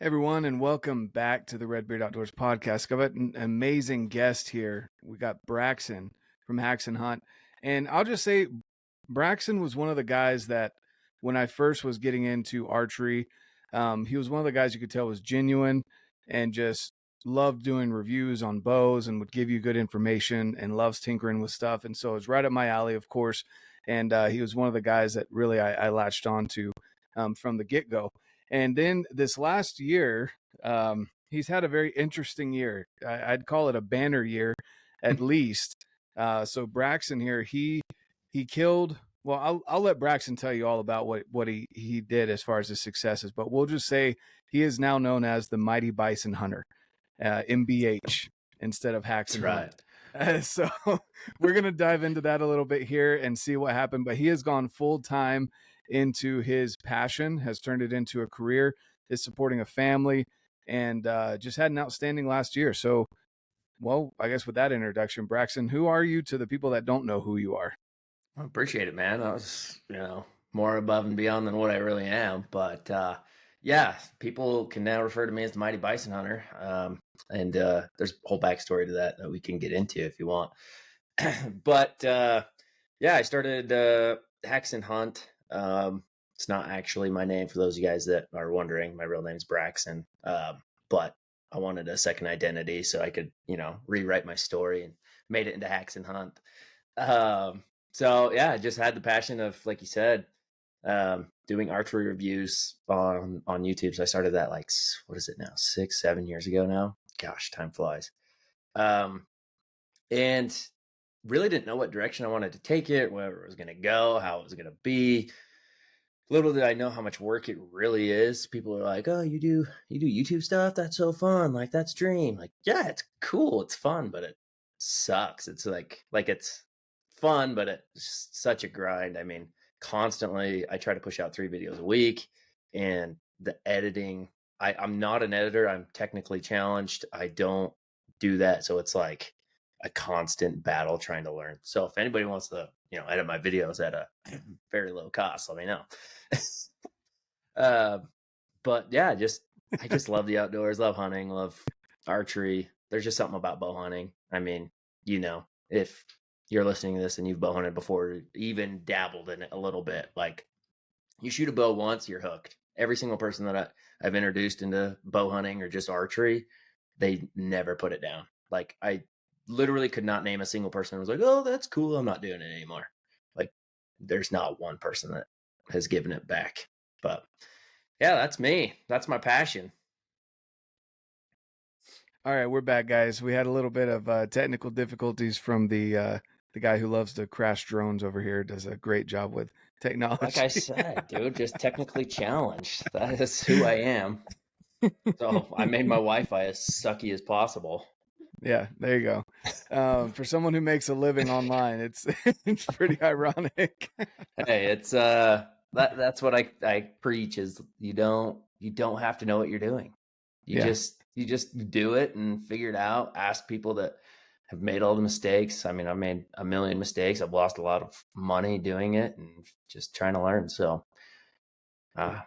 Everyone, and welcome back to the RedBeard Outdoors podcast. I've got an amazing guest here. We got Braxen from Haxen Hunt. And I'll just say, Braxen was one of the guys that when I first was getting into archery, he was one of the guys you could tell was genuine and just loved doing reviews on bows and would give you good information and loves tinkering with stuff. And so it was right up my alley, of course. And he was one of the guys that really I latched on to from the get-go. And then this last year, he's had a very interesting year. I'd call it a banner year, at least. So Braxen here, he killed. Well, I'll let Braxen tell you all about what he did as far as his successes. But we'll just say he is now known as the Mighty Bison Hunter, MBH, instead of Haxen Hunt. Right. So we're gonna dive into that a little bit here and see what happened. But he has gone full time into his passion, has turned it into a career, is supporting a family, and just had an outstanding last year. So, well, I guess with that introduction, Braxen, who are you to the people that don't know who you are? I appreciate it, man. I was, more above and beyond than what I really am. But yeah, people can now refer to me as the Mighty Bison Hunter. And there's a whole backstory to that we can get into if you want. But yeah, I started Haxen Hunt. It's not actually my name for those of you guys that are wondering. My real name is Braxen. But I wanted a second identity so I could, rewrite my story and made it into Haxen Hunt. So yeah, I just had the passion of, like you said, doing archery reviews on YouTube. So I started that what is it now? 6-7 years ago now. Gosh, time flies. And really didn't know what direction I wanted to take it, where it was going to go, how it was going to be. Little did I know how much work it really is. People are like, "Oh, you do YouTube stuff? That's so fun! Like that's dream!" Like, yeah, it's cool, it's fun, but it sucks. It's like it's fun, but it's such a grind. I mean, constantly, I try to push out 3 videos a week, and the editing. I'm not an editor. I'm technically challenged. I don't do that, so it's like a constant battle trying to learn. So if anybody wants to, edit my videos at a very low cost, let me know. But yeah, I just love the outdoors, love hunting, love archery. There's just something about bow hunting. I mean, if you're listening to this and you've bow hunted before, even dabbled in it a little bit, like you shoot a bow once, you're hooked. Every single person that I've introduced into bow hunting or just archery, they never put it down. Like I literally could not name a single person who was like, "Oh, that's cool, I'm not doing it anymore." Like there's not one person that has given it back. But yeah, that's me. That's my passion. All right, we're back, guys. We had a little bit of technical difficulties from the guy who loves to crash drones over here. Does a great job with technology. Like I said, dude, just technically challenged. That is who I am. So I made my Wi-Fi as sucky as possible. Yeah, there you go. For someone who makes a living online, it's pretty ironic. Hey, it's that's what I preach is you don't have to know what you're doing. You just do it and figure it out. Ask people that have made all the mistakes. I mean, I've made a million mistakes. I've lost a lot of money doing it and just trying to learn. So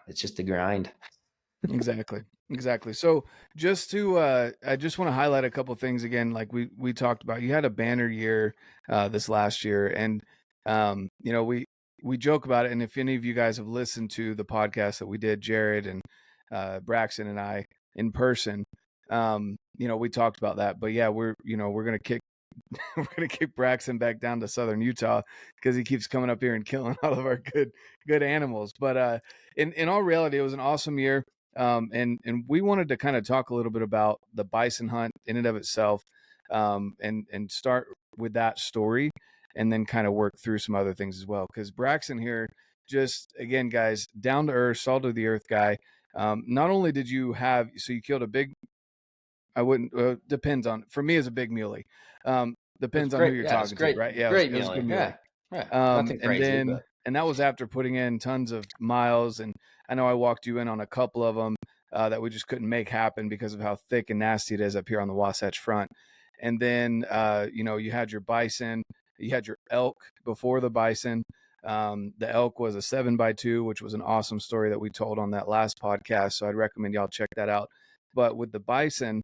it's just a grind. Exactly. So just to, I just want to highlight a couple of things again. Like we talked about, you had a banner year this last year, and we joke about it. And if any of you guys have listened to the podcast that we did, Jared and Braxen and I in person, we talked about that. But yeah, we're gonna kick Braxen back down to southern Utah because he keeps coming up here and killing all of our good animals. But in all reality, it was an awesome year. And we wanted to kind of talk a little bit about the bison hunt in and of itself, and start with that story, and then kind of work through some other things as well. Because Braxen here, just again, guys, down to earth, salt of the earth guy. Not only did you killed a big, depends on, for me, as a big muley. Depends on who you're talking to, right? Yeah, great muley. Yeah. Nothing crazy, and that was after putting in tons of miles. And I know I walked you in on a couple of them that we just couldn't make happen because of how thick and nasty it is up here on the Wasatch Front. And then, you had your bison, you had your elk before the bison. The elk was a 7x2, which was an awesome story that we told on that last podcast. So I'd recommend y'all check that out. But with the bison,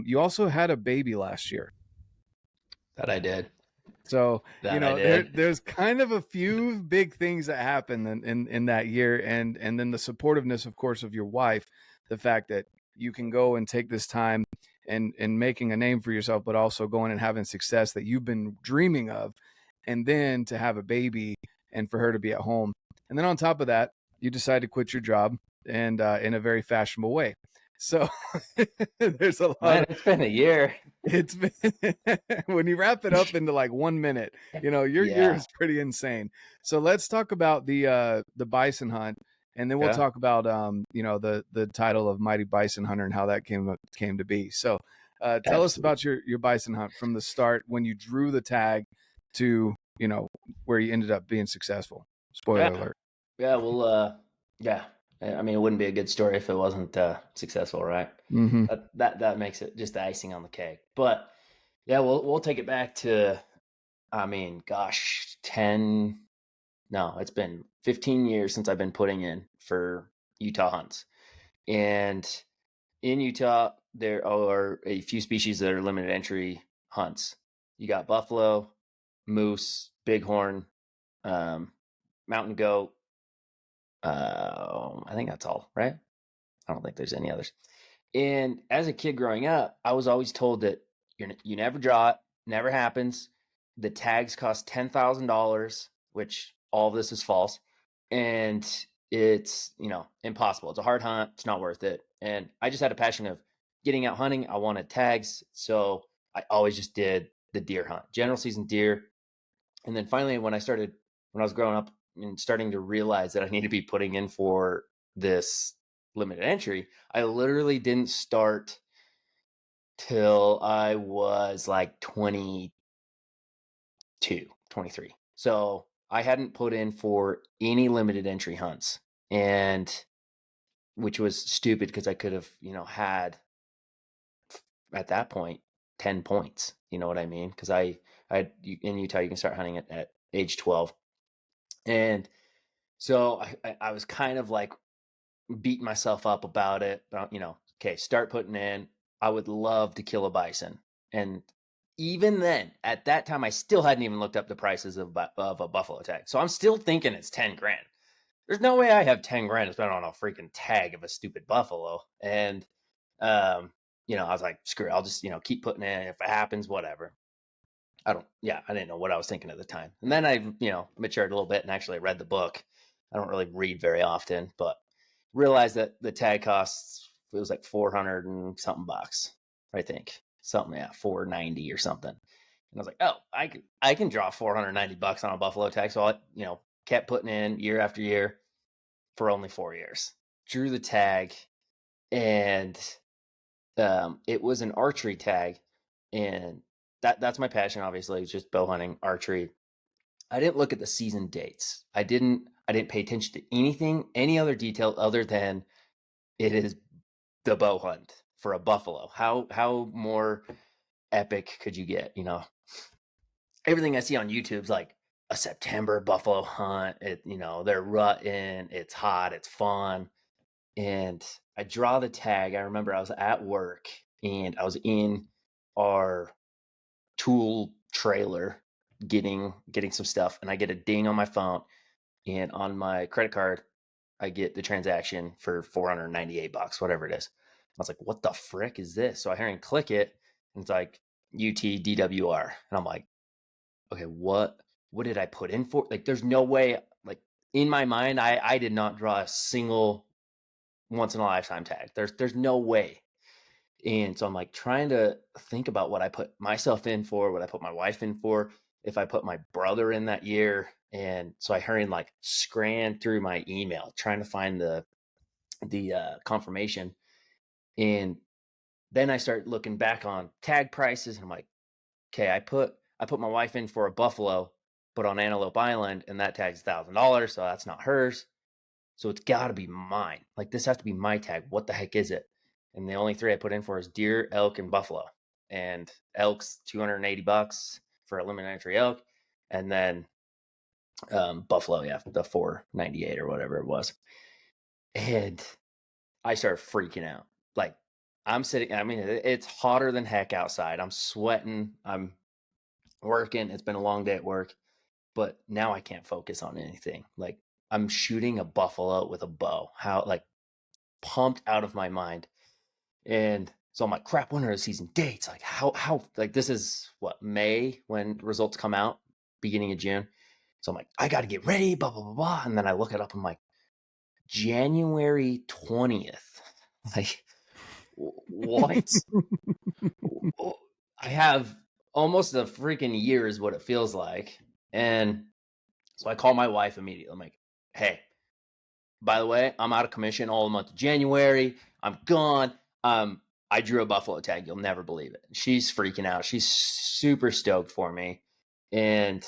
you also had a baby last year. That I did. So, That I did. there's kind of a few big things that happen in that year. And then the supportiveness, of course, of your wife, the fact that you can go and take this time and making a name for yourself, but also going and having success that you've been dreaming of. And then to have a baby and for her to be at home. And then on top of that, you decide to quit your job and in a very fashionable way. So there's a lot Man, of, it's been a year. it's been when you wrap it up into like 1 minute, your year Yeah. is pretty insane. So let's talk about the bison hunt, and then we'll Okay. talk about the title of Mighty Bison Hunter and how that came to be. So tell us about your bison hunt from the start when you drew the tag to where you ended up being successful. Spoiler alert. Yeah, well, yeah. I mean, it wouldn't be a good story if it wasn't successful, right? Mm-hmm. That makes it just the icing on the cake. But yeah, we'll take it back to, I mean, gosh, it's been 15 years since I've been putting in for Utah hunts. And in Utah, there are a few species that are limited entry hunts. You got buffalo, moose, bighorn, mountain goat. I think that's all, right? I don't think there's any others. And as a kid growing up, I was always told that you never draw it, never happens. The tags cost $10,000, which all of this is false, and it's impossible. It's a hard hunt. It's not worth it. And I just had a passion of getting out hunting. I wanted tags, so I always just did the deer hunt, general season deer. And then finally, when I was growing up and starting to realize that I need to be putting in for this limited entry, I literally didn't start till I was like 22, 23. So I hadn't put in for any limited entry hunts, and which was stupid because I could have, had at that point 10 points. You know what I mean? Because in Utah, you can start hunting at age 12. And so I was kind of like beating myself up about it. Okay, start putting in. I would love to kill a bison. And even then, at that time, I still hadn't even looked up the prices of a buffalo tag. So I'm still thinking it's 10 grand. There's no way I have 10 grand to spend on a freaking tag of a stupid buffalo. And, I was like, screw it. I'll just, keep putting in. If it happens, whatever. I didn't know what I was thinking at the time. And then I, matured a little bit and actually read the book. I don't really read very often, but realized that the tag costs, it was like 400 and something bucks, I think. Something, yeah, 490 or something. And I was like, oh, I can draw 490 bucks on a buffalo tag. So I, kept putting in year after year for only 4 years. Drew the tag, and it was an archery tag, and that's my passion. Obviously, it's just bow hunting, archery. I didn't look at the season dates. I didn't pay attention to any other detail other than it is the bow hunt for a buffalo. How more epic could you get? Everything I see on YouTube's like a September buffalo hunt. They're rutting, it's hot, it's fun. And I draw the tag. I remember I was at work and I was in our tool trailer getting some stuff, and I get a ding on my phone, and on my credit card I get the transaction for 498 bucks, whatever it is. I was like, what the frick is this? So I hear and click it, and it's like UTDWR, and I'm like, okay, what did I put in for? Like, there's no way. Like, in my mind, I did not draw a single once in a lifetime tag. There's no way. And so I'm like trying to think about what I put myself in for, what I put my wife in for, if I put my brother in that year. And so I hurry and like scran through my email trying to find the confirmation. And then I start looking back on tag prices, and I'm like, okay, I put my wife in for a buffalo, but on Antelope Island, and that tag's $1,000, so that's not hers. So it's got to be mine. Like, this has to be my tag. What the heck is it? And the only three I put in for is deer, elk, and buffalo. And elk's 280 bucks for a limited entry elk. And then buffalo, the 498 or whatever it was. And I started freaking out. Like, I'm sitting, I mean, it's hotter than heck outside. I'm sweating. I'm working. It's been a long day at work, but now I can't focus on anything. Like, I'm shooting a buffalo with a bow. How, like, pumped out of my mind. And so I'm like, crap, when are the season dates? Like, how, like, this is what, May when results come out, beginning of June. So I'm like, I got to get ready, blah, blah, blah, blah. And then I look it up. I'm like, January 20th. Like, what? I have almost a freaking year is what it feels like. And so I call my wife immediately. I'm like, hey, by the way, I'm out of commission all the month of January. I'm gone. I drew a buffalo tag. You'll never believe it. She's freaking out. She's super stoked for me. And,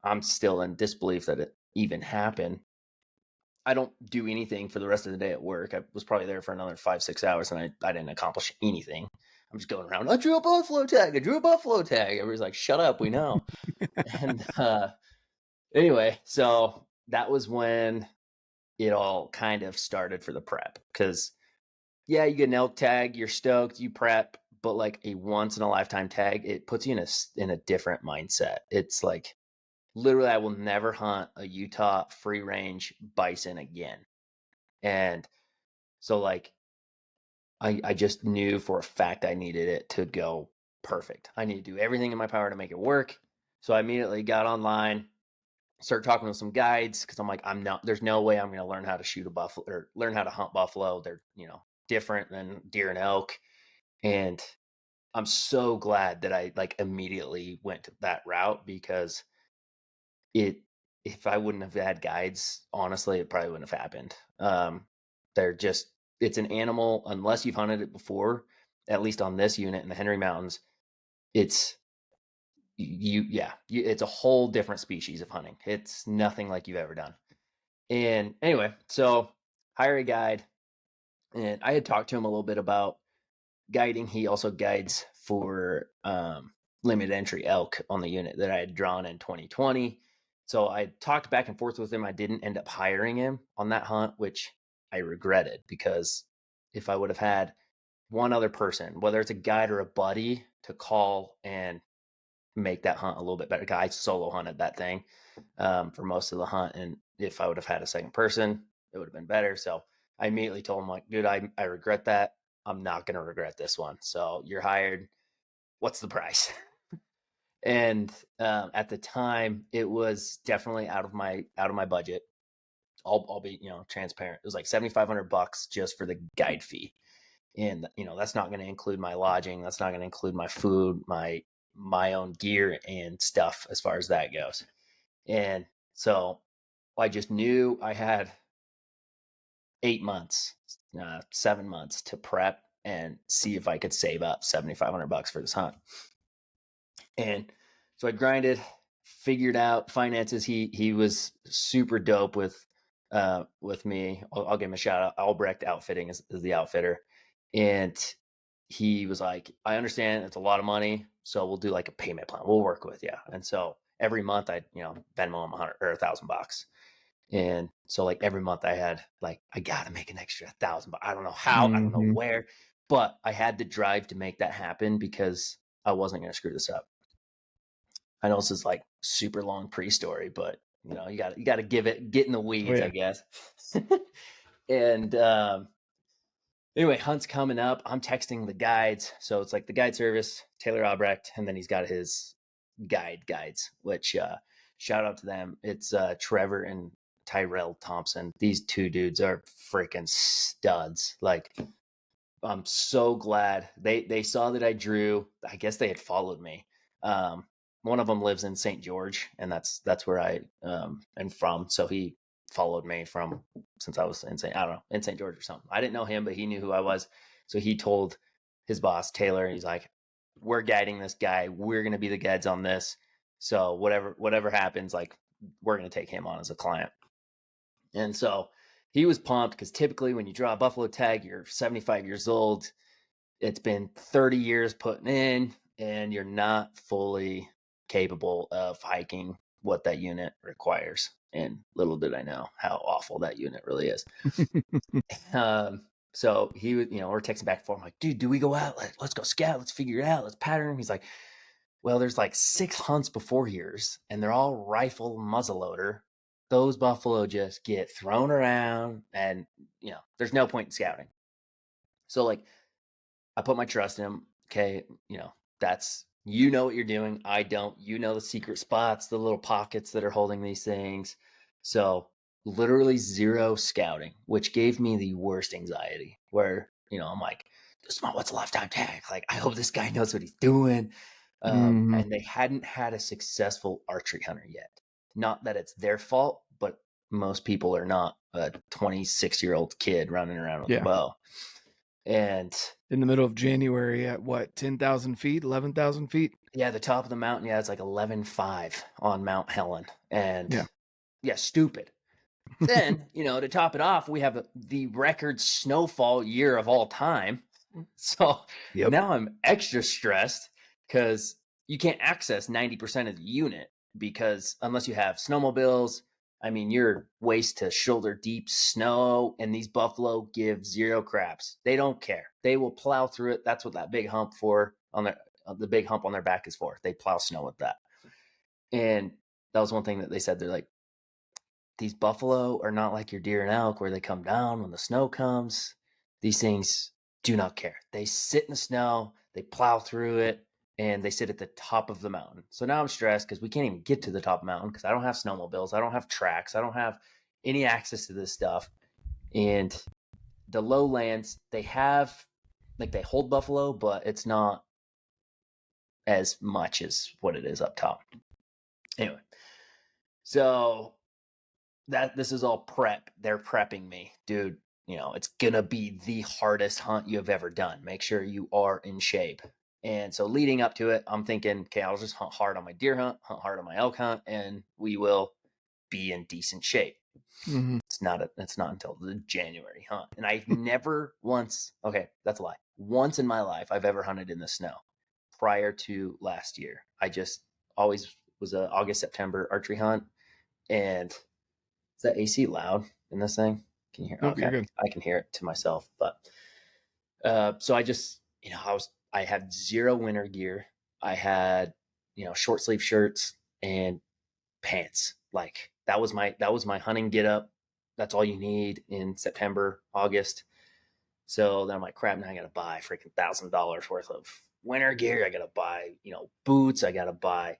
I'm still in disbelief that it even happened. I don't do anything for the rest of the day at work. I was probably there for another 5-6 hours and I didn't accomplish anything. I'm just going around. I drew a buffalo tag. Everybody's like, shut up. We know. And anyway, so that was when it all kind of started for the prep. Because, yeah, you get an elk tag. You're stoked. You prep. But like a once in a lifetime tag, it puts you in a different mindset. It's like, literally, I will never hunt a Utah free range bison again. And so, like, I just knew for a fact I needed it to go perfect. I need to do everything in my power to make it work. So I immediately got online, started talking with some guides because I'm like, there's no way I'm going to learn how to shoot a buffalo or learn how to hunt buffalo. They're, different than deer and elk. And I'm so glad that I like immediately went that route because if I wouldn't have had guides, honestly, it probably wouldn't have happened. They're just, it's an animal, unless you've hunted it before, at least on this unit in the Henry Mountains, it's it's a whole different species of hunting. It's nothing like you've ever done. And anyway, so hire a guide, and I had talked to him a little bit about guiding. He also guides for limited entry elk on the unit that I had drawn in 2020. So I talked back and forth with him. I didn't end up hiring him on that hunt, which I regretted because if I would have had one other person, whether it's a guide or a buddy, to call and make that hunt a little bit better. I solo hunted that thing for most of the hunt. And if I would have had a second person, it would have been better. So I immediately told him, like, dude, I regret that. I'm not going to regret this one. So you're hired. What's the price? And at the time, it was definitely out of my budget. I'll be transparent. It was like $7,500 just for the guide fee, and that's not going to include my lodging. That's not going to include my food, my own gear and stuff as far as that goes. And so I just knew I had 8 months, 7 months to prep and see if I could save up $7,500 for this hunt. And so I grinded, figured out finances. He was super dope with me. I'll give him a shout out. Albrecht Outfitting is the outfitter. And he was like, I understand it's a lot of money, so we'll do like a payment plan. We'll work with you. And so every month I'd, Venmo him $1,000. And so like every month I had like, I got to make an extra $1,000. I don't know how, I don't know where, but I had the drive to make that happen because I wasn't going to screw this up. I know this is like super long pre-story, but you got to get in the weeds, I guess. And anyway, hunt's coming up. I'm texting the guides. So it's like the guide service, Taylor Albrecht, and then he's got his guides, which shout out to them. It's Trevor and Tyrell Thompson. These two dudes are freaking studs. Like, I'm so glad they saw that I drew. I guess they had followed me. One of them lives in St. George, and that's where I am from. So he followed me from since I was in St. George or something. I didn't know him, but he knew who I was. So he told his boss Taylor, and he's like, "We're guiding this guy. We're gonna be the guides on this. So whatever happens, like, we're gonna take him on as a client." And so he was pumped because typically when you draw a buffalo tag, you're 75 years old. It's been 30 years putting in, and you're not fully capable of hiking what that unit requires. And little did I know how awful that unit really is. So he would, we're texting back and forth. I'm like, dude, do we go out? Let's go scout. Let's figure it out. Let's pattern. He's like, well, there's like 6 hunts before yours, and they're all rifle muzzleloader. Those buffalo just get thrown around, and there's no point in scouting. So like, I put my trust in him. Okay, that's what you're doing. I don't. You know the secret spots, the little pockets that are holding these things. So literally zero scouting, which gave me the worst anxiety. Where I'm like, what's a lifetime tag? Like, I hope this guy knows what he's doing. And they hadn't had a successful archery hunter yet. Not that it's their fault, but most people are not a 26-year-old kid running around with a bow. And in the middle of January at what, 10,000 feet, 11,000 feet? Yeah, the top of the mountain. Yeah, it's like 11.5 on Mount Helen. And yeah, stupid. Then, to top it off, we have the record snowfall year of all time. So now I'm extra stressed because you can't access 90% of the unit, because unless you have snowmobiles, I mean, you're waist to shoulder deep snow, and these buffalo give zero craps. They don't care. They will plow through it. That's what that big hump the big hump on their back is for. They plow snow with that. And that was one thing that they said. They're like, these buffalo are not like your deer and elk where they come down when the snow comes. These things do not care. They sit in the snow, they plow through it, and they sit at the top of the mountain. So now I'm stressed because we can't even get to the top of the mountain because I don't have snowmobiles, I don't have tracks, I don't have any access to this stuff. And the lowlands, they hold buffalo, but it's not as much as what it is up top. Anyway, so this is all prep. They're prepping me, dude. It's gonna be the hardest hunt you have ever done. Make sure you are in shape. And so leading up to it, I'm thinking, okay, I'll just hunt hard on my deer hunt hard on my elk hunt, and we will be in decent shape. It's not until the January hunt. And I've never once, okay, that's a lie. Once in my life I've ever hunted in the snow prior to last year. I just always was a August, September archery hunt. And is that AC loud in this thing? Can you hear? Nope, okay, you're good. I can hear it to myself. But so I just, I had zero winter gear. I had, short sleeve shirts and pants. Like that was my hunting get up. That's all you need in September, August. So then I'm like, crap, now I got to buy freaking $1,000 worth of winter gear. I got to buy, boots. I got to buy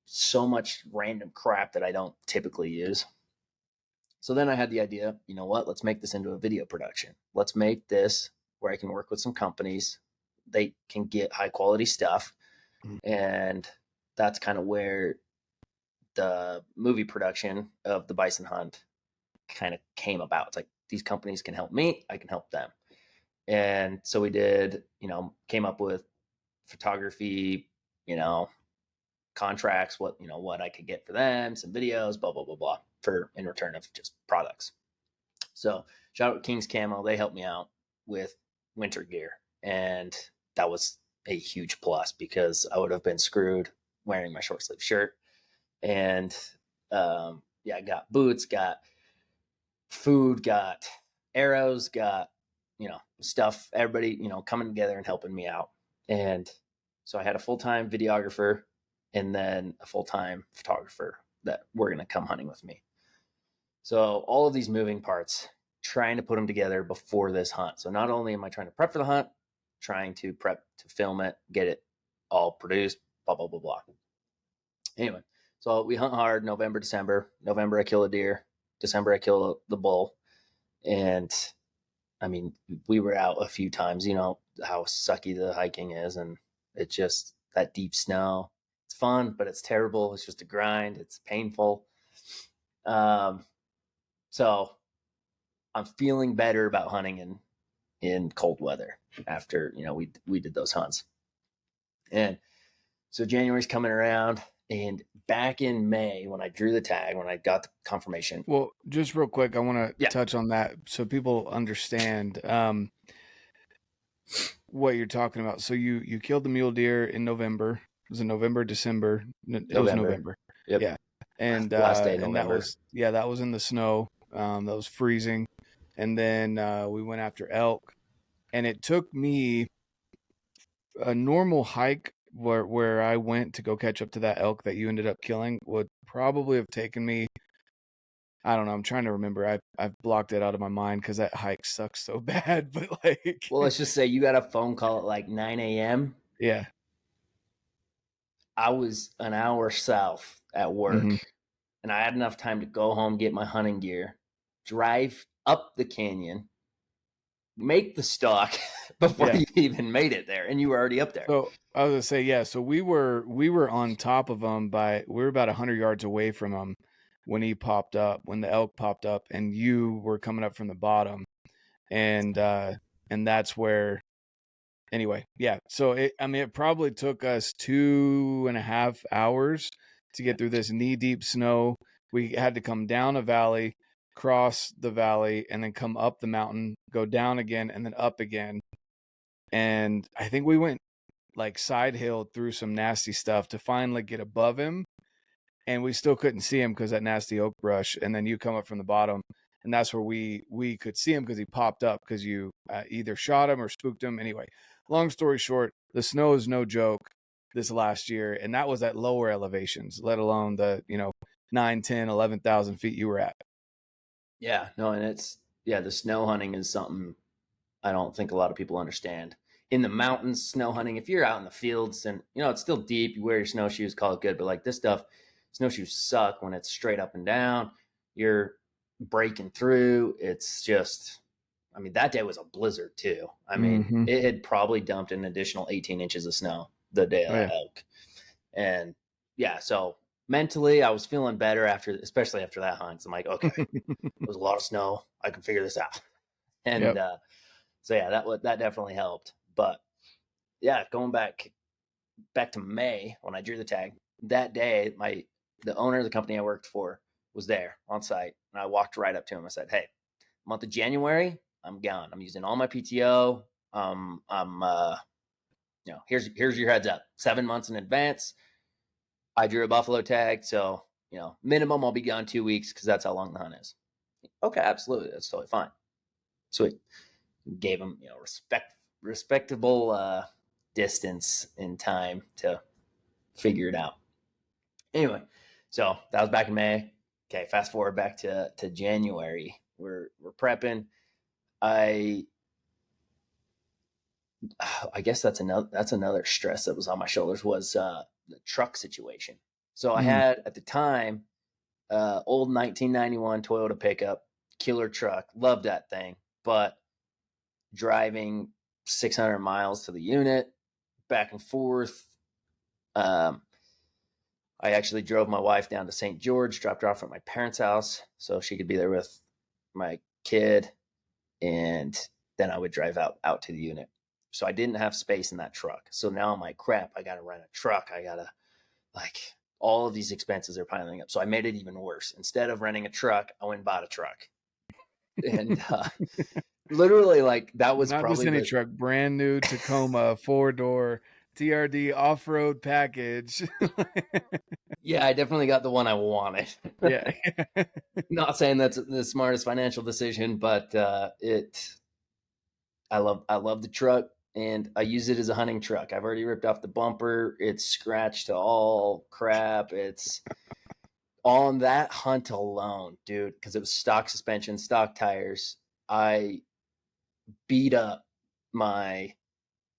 so much random crap that I don't typically use. So then I had the idea, let's make this into a video production. Let's make this where I can work with some companies. They can get high quality stuff. And that's kind of where the movie production of the Bison Hunt kind of came about. It's like, these companies can help me, I can help them. And so we did, came up with photography, contracts, what I could get for them, some videos, blah, blah, blah, blah, in return of just products. So shout out King's Camo. They helped me out with winter gear. And that was a huge plus because I would have been screwed wearing my short sleeve shirt. And I got boots, got food, got arrows, got, stuff, everybody, coming together and helping me out. And so I had a full-time videographer and then a full-time photographer that were going to come hunting with me. So all of these moving parts, trying to put them together before this hunt. So not only am I trying to prep for the hunt, trying to prep to film it, get it all produced, blah, blah, blah, blah. Anyway, so we hunt hard November, December. November, I kill a deer. December, I kill the bull. And I mean, we were out a few times, how sucky the hiking is. And it's just that deep snow. It's fun, but it's terrible. It's just a grind. It's painful. So I'm feeling better about hunting in cold weather after, we did those hunts. And so January's coming around, and back in May when I drew the tag, when I got the confirmation. Well, just real quick, I want to touch on that so people understand what you're talking about. So you killed the mule deer in November. Was it November, December? It was November. Yep. Yeah. And Last day in and that November. was in the snow. That was freezing. And then we went after elk, and it took me a normal hike where I went to go catch up to that elk that you ended up killing would probably have taken me, I don't know, I'm trying to remember. I've blocked it out of my mind because that hike sucks so bad. But like, Well, let's just say you got a phone call at like 9 a.m. yeah. I was an hour south at work, Hmm. and I had enough time to go home, get my hunting gear, drive up the canyon, make the stalk before Yeah. you even made it there, and you were already up there. So I was gonna say, yeah. So we were on top of him we were about 100 yards away from him when when the elk popped up, and you were coming up from the bottom, and that's where. Anyway, yeah. So it probably took us 2.5 hours to get through this knee deep snow. We had to come down a valley, cross the valley, and then come up the mountain, go down again, and then up again. And I think we went like side hill through some nasty stuff to finally get above him, and we still couldn't see him because that nasty oak brush. And then you come up from the bottom, and that's where we could see him because he popped up because you either shot him or spooked him. Anyway, long story short, the snow is no joke this last year, and that was at lower elevations, let alone the 9, 10, 11,000 feet you were at. Yeah, no, and the snow hunting is something I don't think a lot of people understand. In the mountains, snow hunting, if you're out in the fields and it's still deep, you wear your snowshoes, call it good. But like this stuff, snowshoes suck when it's straight up and down. You're breaking through. It's just, I mean, that day was a blizzard too. I mean, Mm-hmm. it had probably dumped an additional 18 inches of snow the day of Oh, that yeah. elk. And yeah, so mentally I was feeling better especially after that hunt. So I'm like, okay, there was a lot of snow. I can figure this out. And Yep. so yeah, that definitely helped. But yeah, going back to May when I drew the tag that day, the owner of the company I worked for was there on site, and I walked right up to him. I said, "Hey, month of January, I'm gone. I'm using all my PTO. I'm here's your heads up. 7 months in advance. I drew a buffalo tag, so minimum I'll be gone 2 weeks because that's how long the hunt is. Okay, absolutely, that's totally fine. Sweet. Gave him respectable distance in time to figure it out. Anyway, so that was back in May. Okay, fast forward back to January. We're prepping. I I guess that's another stress that was on my shoulders was the truck situation. So I Mm. had at the time old 1991 Toyota pickup, killer truck, loved that thing, but driving 600 miles to the unit, back and forth. Um, I actually drove my wife down to St. George, dropped her off at my parents' house so she could be there with my kid, and then I would drive out to the unit. So I didn't have space in that truck. So now I'm like, crap, I got to rent a truck. I got to, like, all of these expenses are piling up. So I made it even worse. Instead of renting a truck, I went and bought a truck. And literally, like, that was Not just probably any the, truck, brand new Tacoma 4-door TRD off-road package. yeah, I definitely got the one I wanted. Yeah. Not saying that's the smartest financial decision, but I love the truck, and I use it as a hunting truck. I've already ripped off the bumper. It's scratched to all crap. It's on that hunt alone, dude, because it was stock suspension, stock tires. I beat up my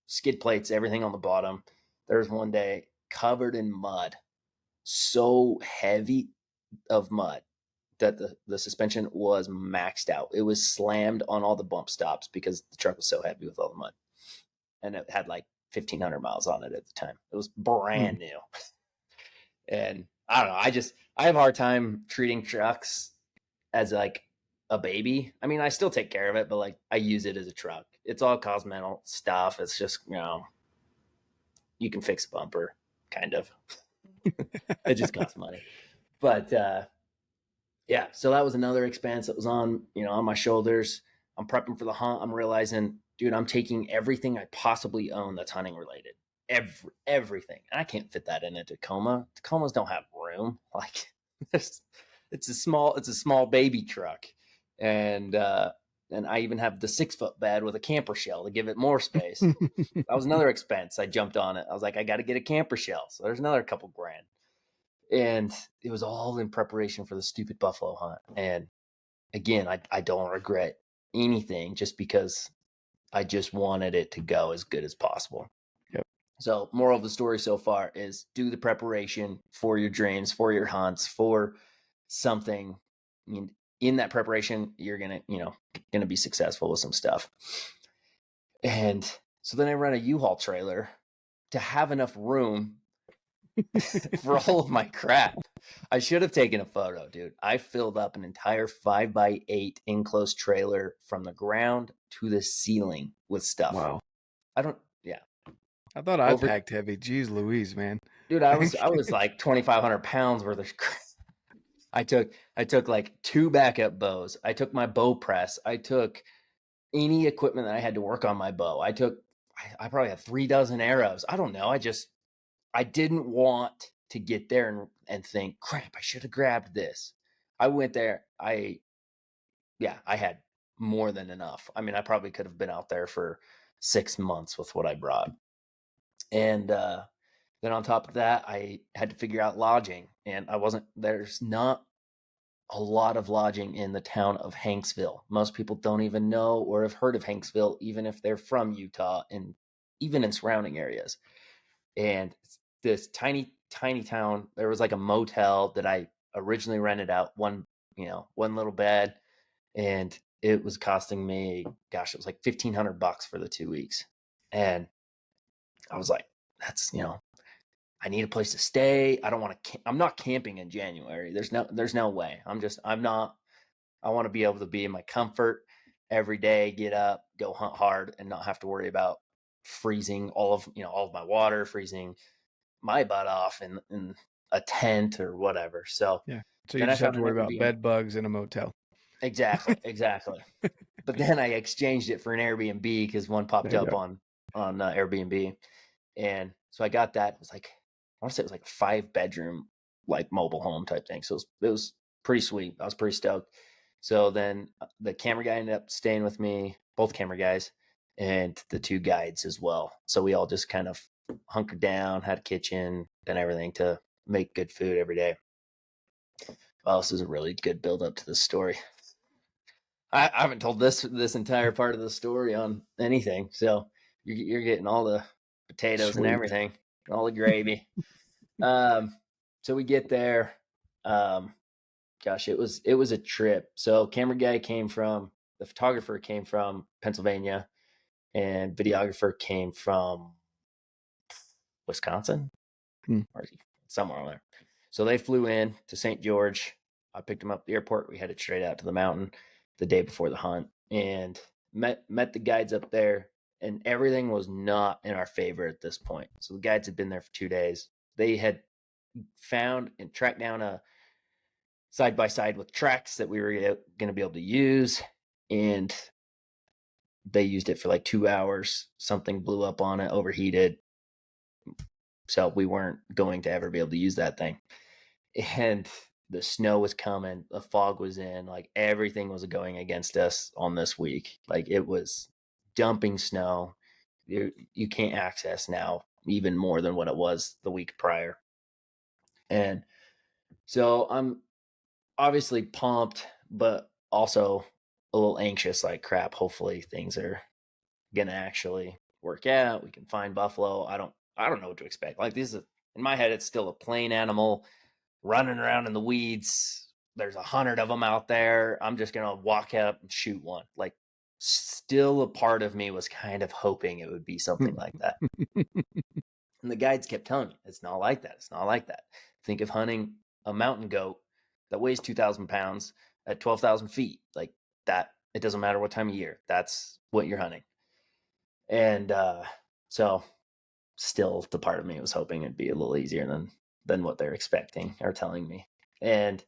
skid plates, everything on the bottom. There was one day covered in mud, so heavy of mud that the suspension was maxed out. It was slammed on all the bump stops because the truck was so heavy with all the mud. And it had like 1,500 miles on it at the time. It was Mm. brand new. And I don't know. I have a hard time treating trucks as like a baby. I mean, I still take care of it, but like I use it as a truck. It's all cosmetic stuff. It's just, you can fix a bumper, kind of. It just costs money. But yeah, so that was another expense that was on my shoulders. I'm prepping for the hunt. I'm realizing, dude, I'm taking everything I possibly own that's hunting related. everything. And I can't fit that in a Tacoma. Tacomas don't have room. Like it's a small baby truck. And I even have the 6-foot bed with a camper shell to give it more space. That was another expense. I jumped on it. I was like, I got to get a camper shell. So there's another couple grand. And it was all in preparation for the stupid buffalo hunt. And again, I don't regret anything, just because I just wanted it to go as good as possible. Yep. So moral of the story so far is do the preparation for your dreams, for your hunts, for something. I mean, in that preparation, you're going to be successful with some stuff. And so then I rent a U-Haul trailer to have enough room for all of my crap. I should have taken a photo, dude. I filled up an entire 5x8 enclosed trailer from the ground to the ceiling with stuff. Wow. Yeah. I thought I packed heavy. Jeez Louise, man. Dude, I was like 2,500 pounds worth of crap. I took like 2 backup bows. I took my bow press. I took any equipment that I had to work on my bow. I probably had 3 dozen arrows. I don't know. I didn't want to get there and think, crap, I should have grabbed this. I went there. I had more than enough. I mean, I probably could have been out there for 6 months with what I brought. And then on top of that, I had to figure out lodging. And there's not a lot of lodging in the town of Hanksville. Most people don't even know or have heard of Hanksville, even if they're from Utah and even in surrounding areas. And this tiny town, there was like a motel that I originally rented out, one little bed, and it was costing me, gosh, it was like $1,500 for the 2 weeks. And I was like, that's, I need a place to stay. I don't want to, I'm not camping in January. There's no way. I want to be able to be in my comfort every day, get up, go hunt hard, and not have to worry about freezing all of my water, freezing my butt off in a tent or whatever. So yeah. So you just have to worry about bed bugs in a motel. Exactly. But then I exchanged it for an Airbnb because one popped up on Airbnb, and so I got that. It was like, I want to say it was like a 5-bedroom like mobile home type thing. So it was pretty sweet. I was pretty stoked. So then the camera guy ended up staying with me, both camera guys, and the 2 guides as well. So we all just kind of hunkered down, had a kitchen and everything to make good food every day. Well, this is a really good build up to this story. I haven't told this entire part of the story on anything, so you're getting all the potatoes Sweet. And everything, all the gravy. So we get there. Gosh, it was a trip. So the photographer came from Pennsylvania, and videographer came from Wisconsin, or somewhere on there. So they flew in to St. George. I picked them up at the airport. We headed straight out to the mountain the day before the hunt, and met the guides up there, and everything was not in our favor at this point. So the guides had been there for 2 days. They had found and tracked down a side-by-side with tracks that we were going to be able to use, and they used it for like 2 hours. Something blew up on it, overheated. So we weren't going to ever be able to use that thing. And the snow was coming, the fog was in, like everything was going against us on this week. Like it was dumping snow. You can't access now even more than what it was the week prior. And so I'm obviously pumped, but also a little anxious, like crap, hopefully things are going to actually work out. We can find buffalo. I don't know what to expect. Like this is, in my head, it's still a plain animal running around in the weeds. There's 100 of them out there. I'm just going to walk up and shoot one. Like still a part of me was kind of hoping it would be something like that. And the guides kept telling me, it's not like that. It's not like that. Think of hunting a mountain goat that weighs 2,000 pounds at 12,000 feet. Like that, it doesn't matter what time of year. That's what you're hunting. And so still the part of me was hoping it'd be a little easier than what they're expecting or telling me. And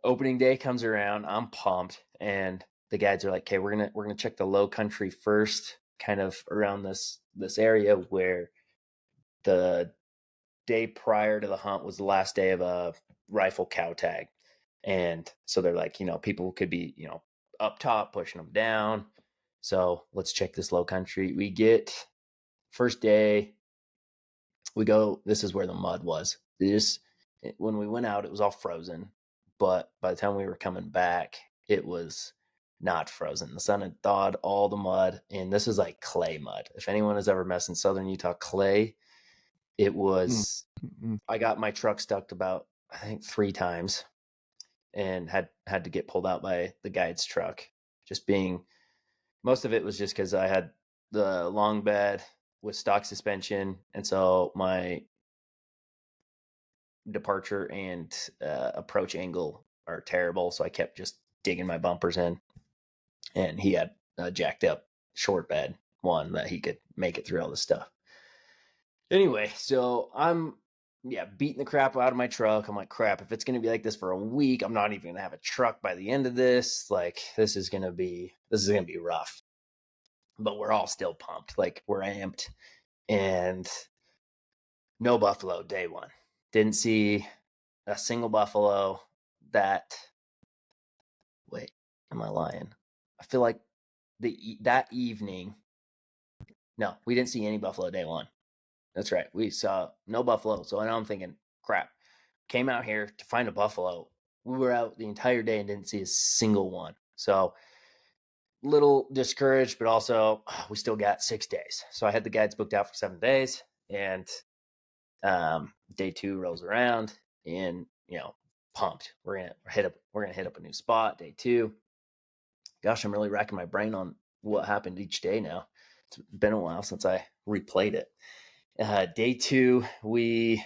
opening day comes around, I'm pumped, and the guides are like, okay, we're gonna check the low country first, kind of around this area where the day prior to the hunt was the last day of a rifle cow tag. And so they're like, people could be, up top pushing them down. So let's check this low country. We get first day, we go, this is where the mud was. When we went out, it was all frozen. But by the time we were coming back, it was not frozen. The sun had thawed all the mud, and this is like clay mud. If anyone has ever messed in southern Utah clay, it was, I got my truck stuck about, I think 3 times and had to get pulled out by the guide's truck. Most of it was just because I had the long bed with stock suspension. And so my departure and approach angle are terrible. So I kept just digging my bumpers in, and he had a jacked up short bed one that he could make it through all this stuff. Anyway, so I'm beating the crap out of my truck. I'm like, crap, if it's going to be like this for a week, I'm not even going to have a truck by the end of this. Like, this is going to be rough. But we're all still pumped. Like, we're amped. And no buffalo day one. Didn't see a single buffalo wait, am I lying? I feel like that evening, no, we didn't see any buffalo day one. That's right. We saw no buffalo. So now I'm thinking, crap, came out here to find a buffalo. We were out the entire day and didn't see a single one. So little discouraged, but also we still got 6 days. So I had the guides booked out for 7 days, and day 2 rolls around, and pumped. We're gonna hit up a new spot. Day 2. Gosh, I'm really racking my brain on what happened each day now. It's been a while since I replayed it. Day 2, where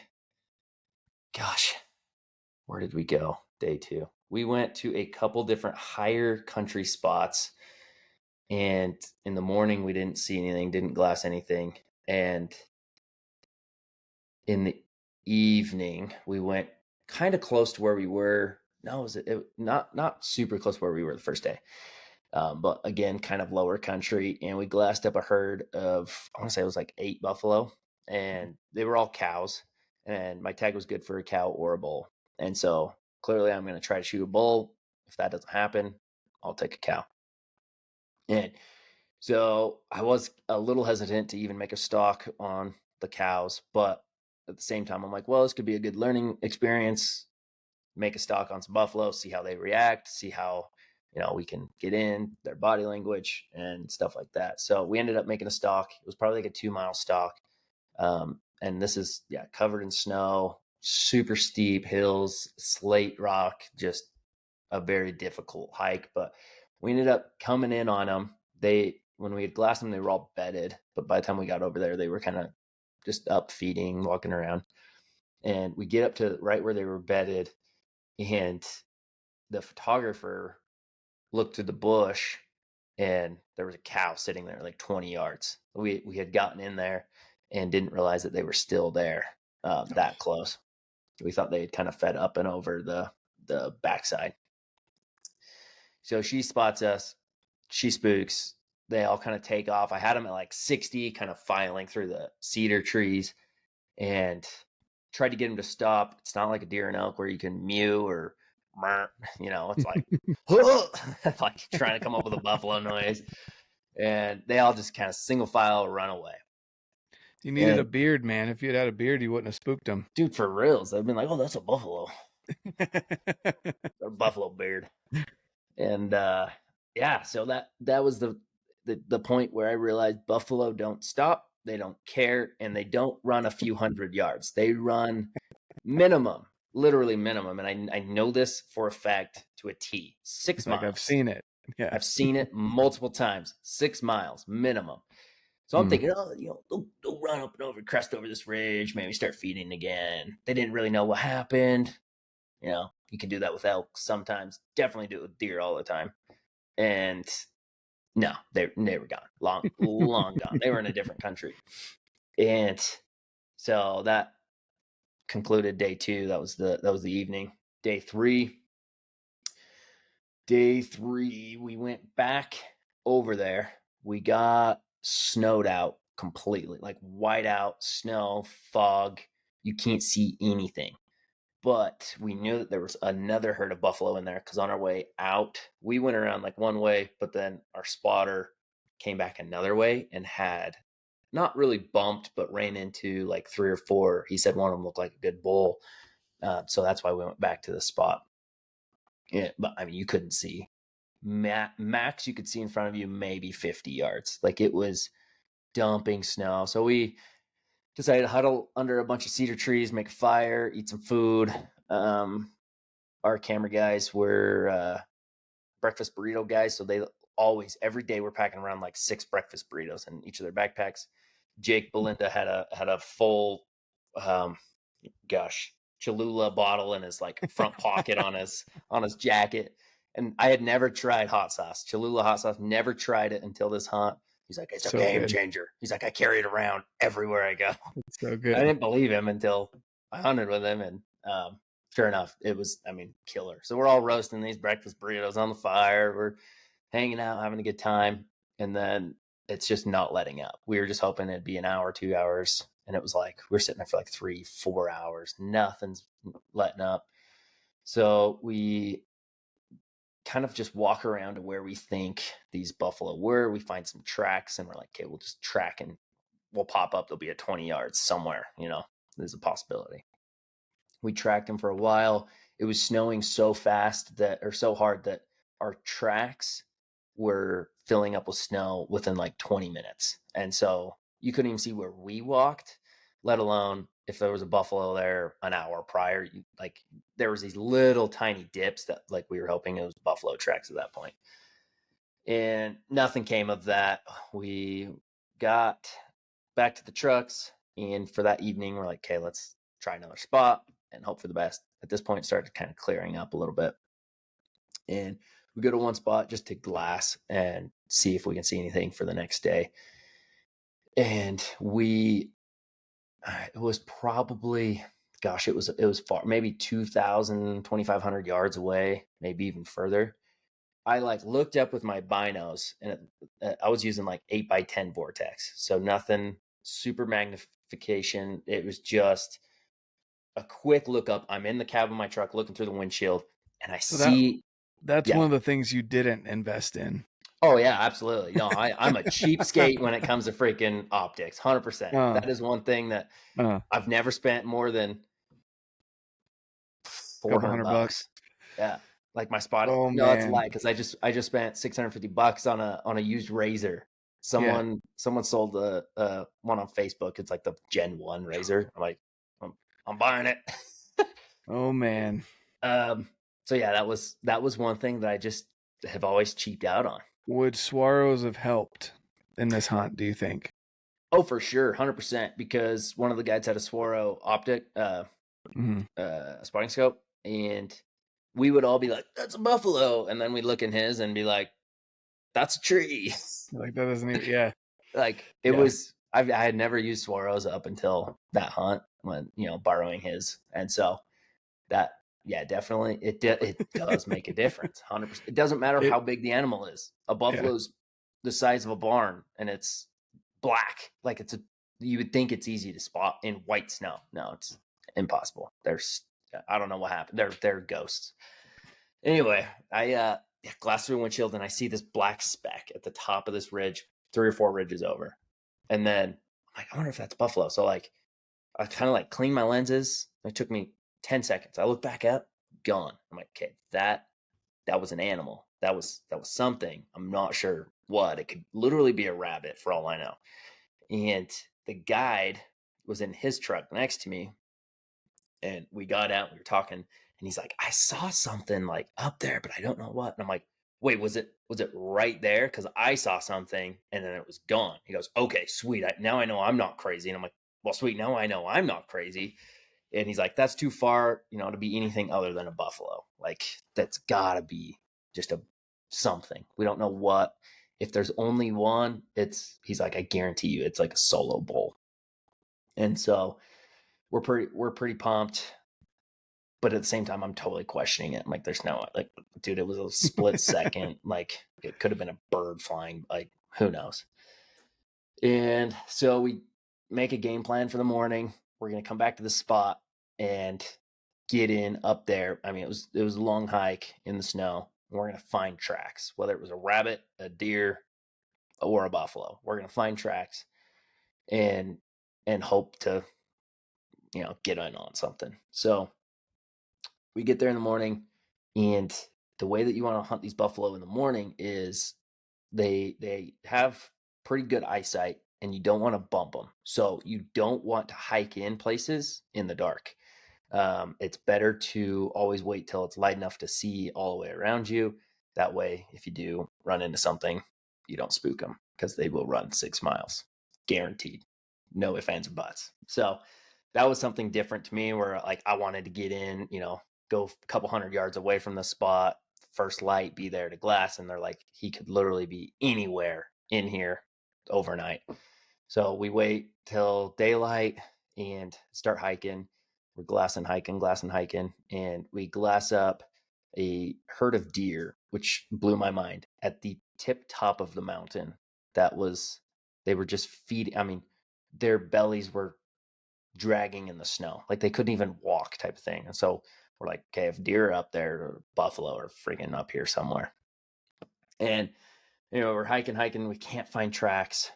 did we go? Day 2, we went to a couple different higher country spots, and in the morning we didn't see anything, didn't glass anything, and in the evening we went kind of close to where we were. No, was it not super close to where we were the first day, but again, kind of lower country, and we glassed up a herd of, I want to say it was like 8 buffalo, and they were all cows, and my tag was good for a cow or a bull. And so clearly I'm going to try to shoot a bull. If that doesn't happen, I'll take a cow. And so I was a little hesitant to even make a stalk on the cows, but at the same time, I'm like, well, this could be a good learning experience. Make a stalk on some buffalo, see how they react, see how, we can get in their body language and stuff like that. So we ended up making a stalk. It was probably like a 2-mile stalk. And this is, covered in snow, super steep hills, slate rock, just a very difficult hike. But we ended up coming in on them. When we had glassed them, they were all bedded. But by the time we got over there, they were kind of just up feeding, walking around. And we get up to right where they were bedded, and the photographer looked through the bush, and there was a cow sitting there like 20 yards. We had gotten in there and didn't realize that they were still there, that close. We thought they had kind of fed up and over the backside. So she spots us, she spooks, they all kind of take off. I had them at like 60, kind of filing through the cedar trees, and tried to get them to stop. It's not like a deer and elk where you can mew or, it's like, like trying to come up with a buffalo noise. And they all just kind of single file run away. You needed a beard, man. If you had a beard, you wouldn't have spooked them. Dude, for reals. They've been like, oh, that's a buffalo. A buffalo beard. And so that was the point where I realized buffalo don't stop, they don't care, and they don't run a few hundred yards. They run minimum, literally minimum, and I know this for a fact to a T. 6 miles. I've seen it. Yeah, I've seen it multiple times. 6 miles minimum. So I'm thinking, they'll run up and over, crest over this ridge, maybe start feeding again. They didn't really know what happened. You can do that with elk sometimes. Definitely do it with deer all the time. And no, they were gone. Long gone. They were in a different country. And so that concluded day 2. That was the evening. Day 3, we went back over there. We got snowed out completely, like white out, snow, fog. You can't see anything. But we knew that there was another herd of buffalo in there because on our way out, we went around like one way, but then our spotter came back another way and had not really bumped, but ran into like 3 or 4. He said one of them looked like a good bull. So that's why we went back to the spot. Yeah, but I mean, you couldn't see. Max, you could see in front of you maybe 50 yards. Like it was dumping snow. So we decided to huddle under a bunch of cedar trees, make a fire, eat some food. Our camera guys were breakfast burrito guys, so they always, every day, we're packing around like 6 breakfast burritos in each of their backpacks. Jake Belinda had a full, Cholula bottle in his like front pocket on his jacket. And I had never tried hot sauce, Cholula hot sauce. Never tried it until this hunt. He's like, it's a game changer. He's like, I carry it around everywhere I go. It's so good. I didn't believe him until I hunted with him, and sure enough, it was, I mean, killer. So we're all roasting these breakfast burritos on the fire. We're hanging out, having a good time, and then it's just not letting up. We were just hoping it'd be an hour, 2 hours, and it was like we're sitting there for like 3-4 hours. Nothing's letting up. So we kind of just walk around to where we think these buffalo were. We find some tracks, and we're like, okay, we'll just track and we'll pop up. They'll be at 20 yards somewhere, there's a possibility. We tracked them for a while. It was snowing so hard that our tracks were filling up with snow within like 20 minutes. And so you couldn't even see where we walked, let alone if there was a buffalo there an hour prior. There was these little tiny dips that like we were hoping it was buffalo tracks at that point. And nothing came of that. We got back to the trucks, and for that evening, we're like, okay, let's try another spot and hope for the best. At this point, it started kind of clearing up a little bit. And we go to one spot just to glass and see if we can see anything for the next day. And it was probably, it was far, maybe 2,000, 2,500 yards away, maybe even further. I like looked up with my binos, and I was using like 8x10 vortex. So nothing super magnification. It was just a quick look up. I'm in the cab of my truck looking through the windshield, and I see. That's one of the things you didn't invest in. Oh yeah, absolutely. No, I'm a cheapskate when it comes to freaking optics. 100%. That is one thing that I've never spent more than $400. Yeah. Like my spot. Oh, no, it's a man. lie, because I just spent $650 on a used razor. Someone sold the one on Facebook. It's like the Gen 1 razor. I'm like, I'm buying it. Oh man. So yeah, that was one thing that I just have always cheaped out on. Would Swaros have helped in this hunt, do you think? Oh, for sure, 100%. Because one of the guys had a Swaro optic, spotting scope, and we would all be like, "That's a buffalo," and then we'd look in his and be like, "That's a tree." Like that doesn't even, yeah. Like it was. I had never used Swaros up until that hunt when borrowing his, and so that. Yeah, definitely. It does make a difference. 100%. It doesn't matter how big the animal is. A buffalo's the size of a barn, and it's black. Like you would think it's easy to spot in white snow. No, it's impossible. I don't know what happened. They're ghosts. Anyway, I glass through windshield, and I see this black speck at the top of this ridge, 3 or 4 ridges over, and then I'm like, I wonder if that's buffalo. So like, I kind of like clean my lenses. It took me 10 seconds. I look back up, gone. I'm like, okay, that was an animal. That was something. I'm not sure what. It could literally be a rabbit for all I know. And the guide was in his truck next to me, and we got out, we were talking, and he's like, I saw something like up there, but I don't know what. And I'm like, wait, was it right there? Because I saw something and then it was gone. He goes, okay, sweet. Now I know I'm not crazy. And I'm like, well, sweet. Now I know I'm not crazy. And he's like, that's too far, to be anything other than a buffalo. Like, that's gotta be just something. We don't know what. If there's only one, he's like, I guarantee you, it's like a solo bull. And so we're pretty pumped, but at the same time, I'm totally questioning it. I'm like, there's no, like, dude, it was a split second. Like, it could have been a bird flying. Like, who knows? And so we make a game plan for the morning. We're going to come back to the spot and get in up there. I mean, it was a long hike in the snow. We're going to find tracks, whether it was a rabbit, a deer, or a buffalo. We're going to find tracks and hope to, get in on something. So we get there in the morning, and the way that you want to hunt these buffalo in the morning is they have pretty good eyesight, and you don't want to bump them. So you don't want to hike in places in the dark. It's better to always wait till it's light enough to see all the way around you. That way, if you do run into something, you don't spook them, because they will run 6 miles, guaranteed. No ifs, ands, or buts. So that was something different to me, where like I wanted to get in, go a couple hundred yards away from the spot, first light, be there to glass. And they're like, he could literally be anywhere in here overnight. So we wait till daylight and start hiking. We're glassing, hiking, and we glass up a herd of deer, which blew my mind, at the tip top of the mountain. They were just feeding. I mean, their bellies were dragging in the snow, like they couldn't even walk, type of thing. And so we're like, okay, if deer are up there, or buffalo are freaking up here somewhere. And we're hiking, we can't find tracks.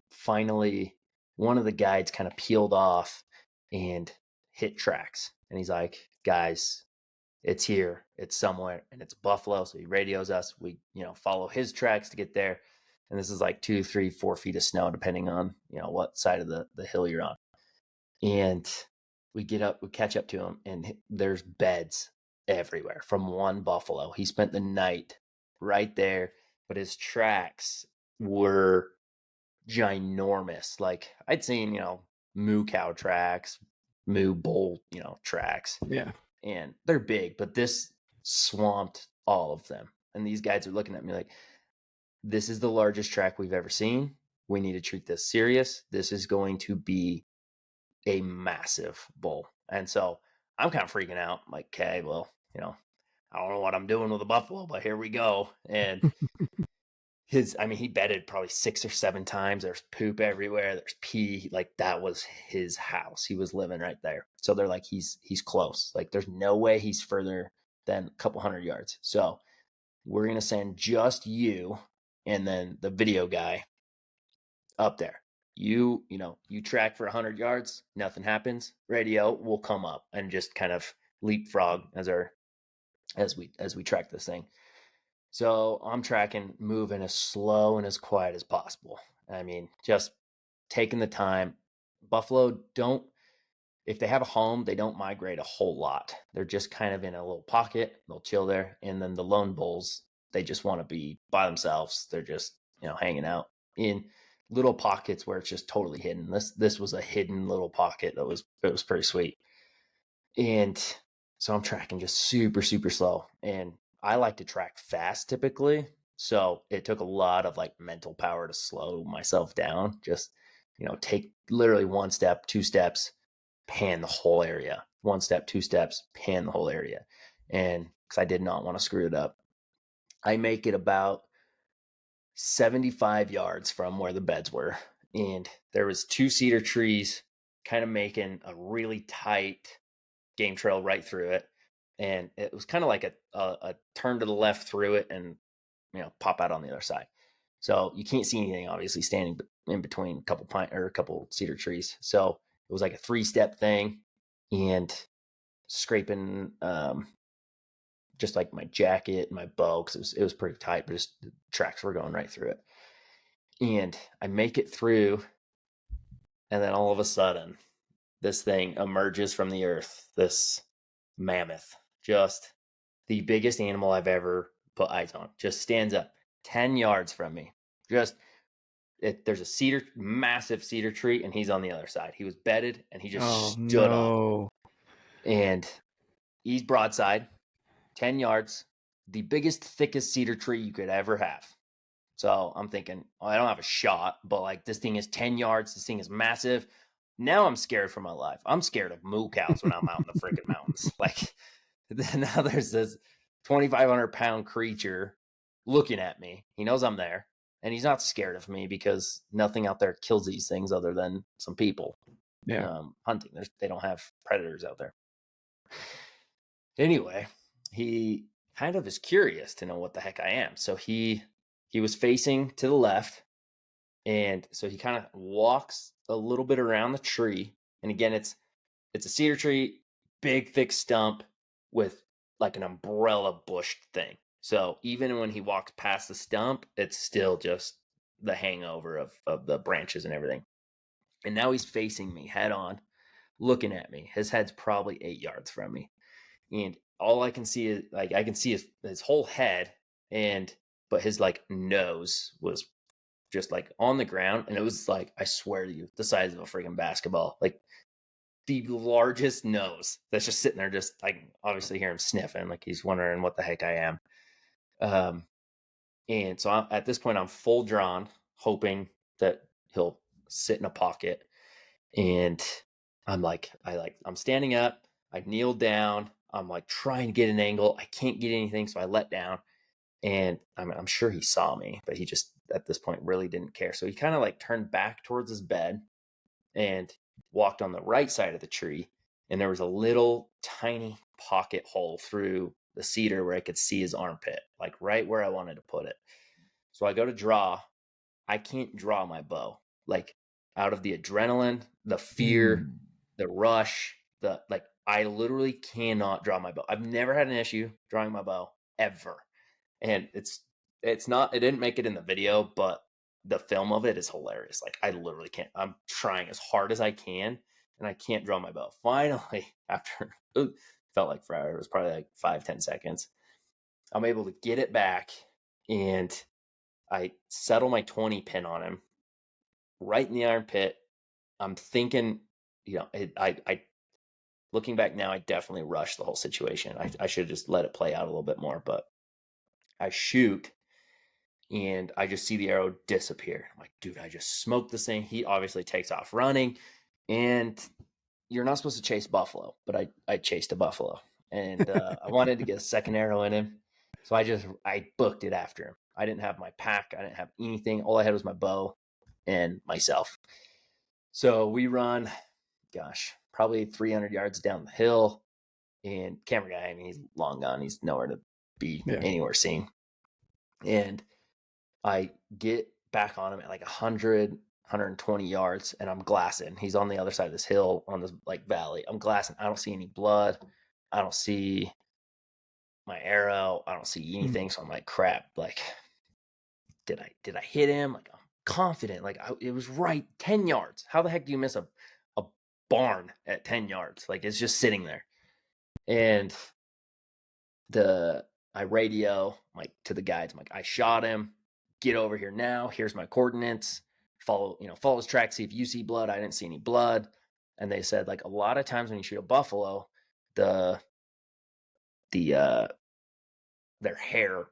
Finally, one of the guides kind of peeled off and hit tracks, and he's like, guys, it's here, it's somewhere, and it's buffalo. So he radios us. We follow his tracks to get there, and this is like 2, 3, 4 feet of snow, depending on what side of the hill you're on. And we catch up to him, and there's beds everywhere from one buffalo. He spent the night right there, but his tracks were ginormous. Like I'd seen, moo cow tracks, moo bull, tracks. Yeah. And they're big, but this swamped all of them. And these guys are looking at me like, this is the largest track we've ever seen. We need to treat this serious. This is going to be a massive bull. And so I'm kind of freaking out. I'm like, okay, well, I don't know what I'm doing with a buffalo, but here we go. And he bedded probably 6 or 7 times. There's poop everywhere. There's pee. Like that was his house. He was living right there. So they're like, he's close. Like there's no way he's further than a couple hundred yards. So we're going to send just you and then the video guy up there. You track for 100 yards, nothing happens. Radio will come up and just kind of leapfrog as we track this thing. So I'm tracking, moving as slow and as quiet as possible. I mean, just taking the time. Buffalo if they have a home, they don't migrate a whole lot. They're just kind of in a little pocket. They'll chill there. And then the lone bulls, they just want to be by themselves. They're just, hanging out in little pockets where it's just totally hidden. This was a hidden little pocket it was pretty sweet. And so I'm tracking just super, super slow. And I like to track fast typically. So it took a lot of like mental power to slow myself down. Just, take literally 1 step, 2 steps, pan the whole area. 1 step, 2 steps, pan the whole area. And because I did not want to screw it up, I make it about 75 yards from where the beds were. And there was 2 cedar trees kind of making a really tight game trail right through it. And it was kind of like a turn to the left through it and, pop out on the other side. So you can't see anything, obviously, standing in between a couple cedar trees. So it was like a 3-step thing, and scraping just like my jacket and my bow, because it was pretty tight, but just the tracks were going right through it. And I make it through, and then all of a sudden, this thing emerges from the earth, this mammoth, just the biggest animal I've ever put eyes on, just stands up 10 yards from me. There's a massive cedar tree, and he's on the other side. He was bedded, and he just stood up. And he's broadside, 10 yards, the biggest, thickest cedar tree you could ever have. So I'm thinking, I don't have a shot, but like this thing is 10 yards. This thing is massive. Now I'm scared for my life. I'm scared of moo cows when I'm out in the freaking mountains. Like now there's this 2,500 pound creature looking at me. He knows I'm there. and he's not scared of me because nothing out there kills these things other than some people hunting. They don't have predators out there. Anyway, he kind of is curious to know what the heck I am. So he was facing to the left, and so he kind of walks a little bit around the tree. And again, it's a cedar tree, big thick stump with like an umbrella bush thing. So even when he walks past the stump, it's still just the hangover of the branches and everything. And now he's facing me head on, looking at me. His head's probably 8 yards from me. And all I can see is like I can see his whole head, but his like nose was just like on the ground, and it was like, I swear to you, the size of a freaking basketball. Like the largest nose that's just sitting there, just I can obviously hear him sniffing, like he's wondering what the heck I am. And so at this point I'm full drawn, hoping that he'll sit in a pocket. And I'm standing up, I kneel down, I'm like trying to get an angle, I can't get anything, so I let down. And I'm sure he saw me, but he just at this point really didn't care. So he kind of like turned back towards his bed and walked on the right side of the tree. And there was a little tiny pocket hole through the cedar where I could see his armpit, like right where I wanted to put it. So I go to draw. I can't draw my bow. Like out of the adrenaline, the fear, the rush, I literally cannot draw my bow. I've never had an issue drawing my bow ever. And it didn't make it in the video, but the film of it is hilarious. Like I literally can't, I'm trying as hard as I can and I can't draw my bow. Finally, after it felt like forever, it was probably like 5-10 seconds, I'm able to get it back, and I settle my 20 pin on him right in the armpit. I'm thinking, I looking back now, I definitely rushed the whole situation. I should have just let it play out a little bit more, but I shoot and I just see the arrow disappear. I'm like, dude, I just smoked this thing. He obviously takes off running, and you're not supposed to chase buffalo, but I chased a buffalo, and I wanted to get a second arrow in him. So I booked it after him. I didn't have my pack. I didn't have anything. All I had was my bow and myself. So we run, probably 300 yards down the hill, and camera guy, I mean, he's long gone. He's nowhere to be anywhere seen. And I get back on him at like 100, 120 yards, and I'm glassing. He's on the other side of this hill on this like valley. I'm glassing. I don't see any blood. I don't see my arrow. I don't see anything. So I'm like, crap. Like, did I hit him? Like, I'm confident. Like, it was right 10 yards. How the heck do you miss a barn at 10 yards? Like, it's just sitting there. And I radio like to the guides. I'm like, I shot him. Get over here now. Here's my coordinates. Follow his track. See if you see blood. I didn't see any blood. And they said, like, a lot of times when you shoot a buffalo, their hair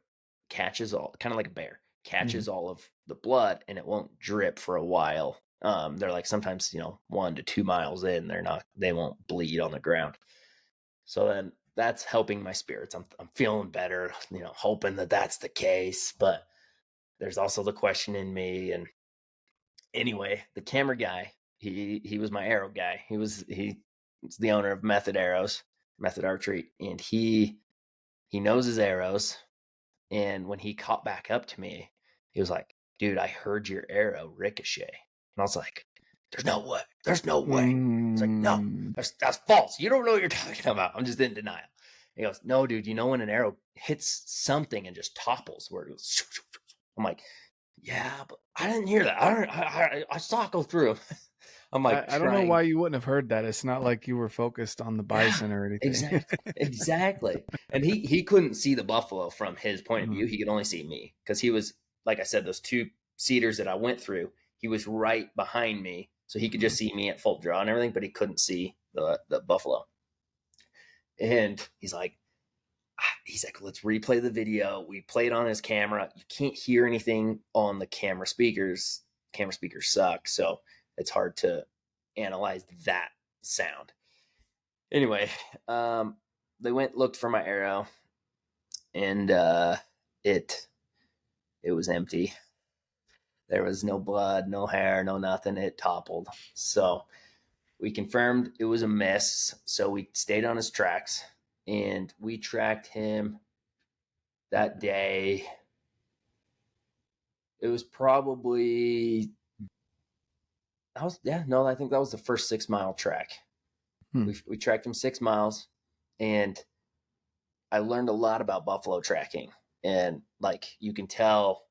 catches all, kind of like a bear, catches all of the blood, and it won't drip for a while. They're like, sometimes 1 to 2 miles in, they won't bleed on the ground. So then that's helping my spirits. I'm feeling better, hoping that that's the case, but there's also the question in me. And anyway, the camera guy, he was my arrow guy. He's the owner of Method Archery, and he knows his arrows. And when he caught back up to me, he was like, dude, I heard your arrow ricochet. And I was like, there's no way. It's like, no, that's false. You don't know what you're talking about. I'm just in denial. He goes, no, dude, when an arrow hits something and just topples, where it goes, I'm like, yeah, but I didn't hear that. I saw it go through. I'm like, I don't know why you wouldn't have heard that. It's not like you were focused on the bison or anything. Exactly. And he couldn't see the buffalo from his point of view. He could only see me because he was, like I said, those 2 cedars that I went through, he was right behind me. So he could just see me at full draw and everything, but he couldn't see the buffalo. And he's like, let's replay the video. We played on his camera. You can't hear anything on the camera speakers. Camera speakers suck, so it's hard to analyze that sound. Anyway, they looked for my arrow, and it was empty. There was no blood, no hair, no nothing. It toppled. So we confirmed it was a miss. So we stayed on his tracks and we tracked him that day. It was probably, I think that was the first 6 mile track. We tracked him 6 miles, and I learned a lot about buffalo tracking. And like, you can tell,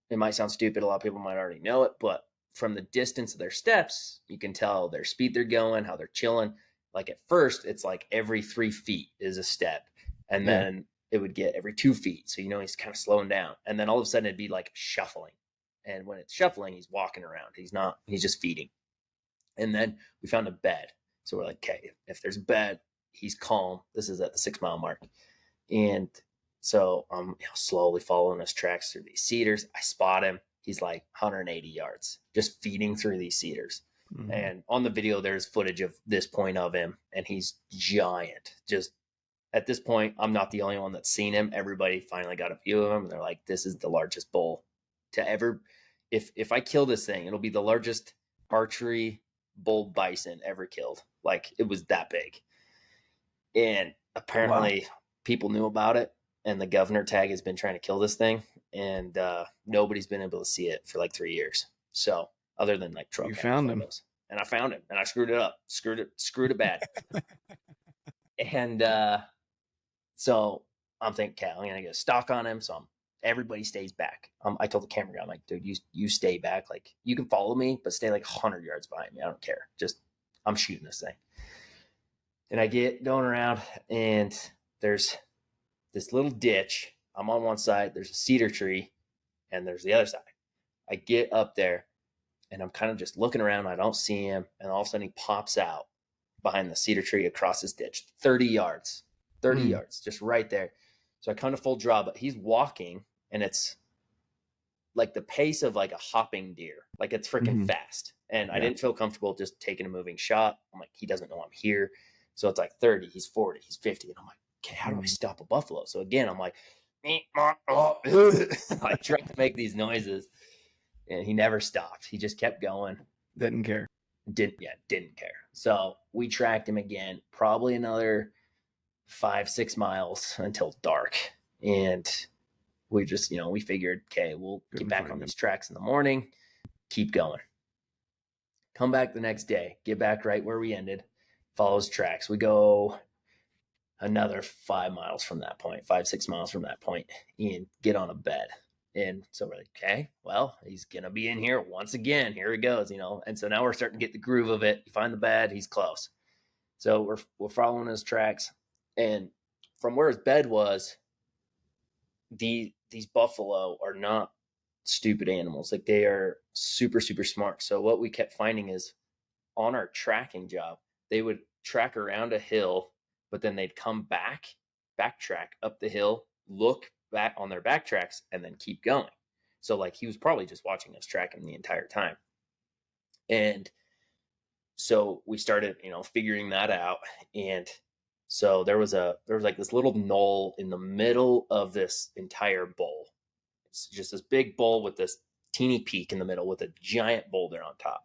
it might sound stupid, a lot of people might already know it, but from the distance of their steps, you can tell their speed they're going, how they're chilling. Like at first, it's like every 3 feet is a step, and then it would get every 2 feet. So, he's kind of slowing down. And then all of a sudden it'd be like shuffling. And when it's shuffling, he's walking around. He's just feeding. And then we found a bed. So we're like, okay, if there's a bed, he's calm. This is at the 6 mile mark. And so I'm slowly following his tracks through these cedars. I spot him. He's like 180 yards, just feeding through these cedars. Mm-hmm. And on the video, there's footage of this point of him, and he's giant. Just at this point, I'm not the only one that's seen him. Everybody finally got a view of him. And they're like, this is the largest bull to ever. If I kill this thing, it'll be the largest archery bull bison ever killed. Like, it was that big. And apparently people knew about it, and the governor tag has been trying to kill this thing, and nobody's been able to see it for like 3 years. So other than like truck, you found him, and I found him, and I screwed it up, screwed it bad. And so I'm thinking, okay, I'm gonna get a stock on him. So everybody stays back. I told the camera guy, I'm like, dude, you stay back. Like, you can follow me, but stay like 100 yards behind me. I don't care. Just, I'm shooting this thing. And I get going around, and there's this little ditch. I'm on one side, there's a cedar tree, and there's the other side. I get up there, and I'm kind of just looking around. I don't see him, and all of a sudden he pops out behind the cedar tree across this ditch, 30 yards, just right there. So I come to full draw, but he's walking, and it's like the pace of like a hopping deer. Like, it's freaking fast. And I didn't feel comfortable just taking a moving shot. I'm like, he doesn't know I'm here. So it's like 30, he's 40, he's 50. And I'm like, okay, how do I stop a buffalo? So again, I'm like, I tried to make these noises, and he never stopped. He just kept going. Didn't care. Didn't care. So we tracked him again, probably another 5-6 miles until dark. And we just, we figured, okay, we'll get back on these tracks in the morning, keep going. Come back the next day, get back right where we ended, follow his tracks. We go another 5 miles from that point, 5-6 miles from that point, and get on a bed. And so we're like, okay, well, he's going to be in here once again. Here he goes, And so now we're starting to get the groove of it. You find the bed, he's close. So we're following his tracks. And from where his bed was, these buffalo are not stupid animals. Like, they are super, super smart. So what we kept finding is, on our tracking job, they would track around a hill, but then they'd come backtrack up the hill, look back on their backtracks, and then keep going. So like, he was probably just watching us track him the entire time. And so we started, figuring that out. And so there was like this little knoll in the middle of this entire bowl. It's just this big bowl with this teeny peak in the middle with a giant boulder on top.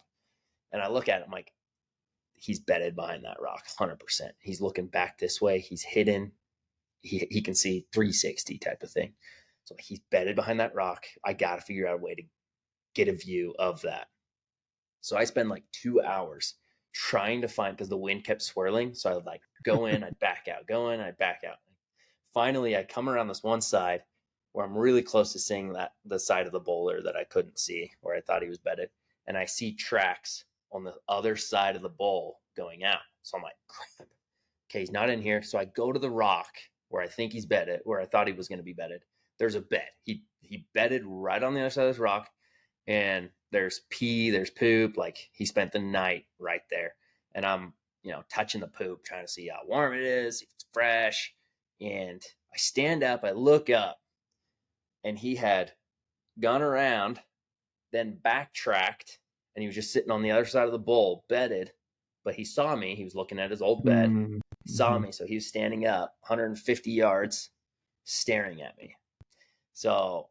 And I look at him like, he's bedded behind that rock, 100%. He's looking back this way. He's hidden. He can see 360 type of thing. So he's bedded behind that rock. I got to figure out a way to get a view of that. So I spend like 2 hours trying to find, because the wind kept swirling. So I would like go in, I'd back out, go in, I'd back out. Finally, I come around this one side where I'm really close to seeing the side of the boulder that I couldn't see, where I thought he was bedded. And I see tracks on the other side of the bowl going out. So I'm like, crap. Okay, he's not in here. So I go to the rock where I think he's bedded, where I thought he was going to be bedded. There's a bed. He bedded right on the other side of this rock. And there's pee, there's poop. Like, he spent the night right there. And I'm, touching the poop, trying to see how warm it is, if it's fresh. And I stand up, I look up, and he had gone around, then backtracked, and he was just sitting on the other side of the bowl, bedded. But he saw me. He was looking at his old bed. He saw me. So he was standing up 150 yards, staring at me. So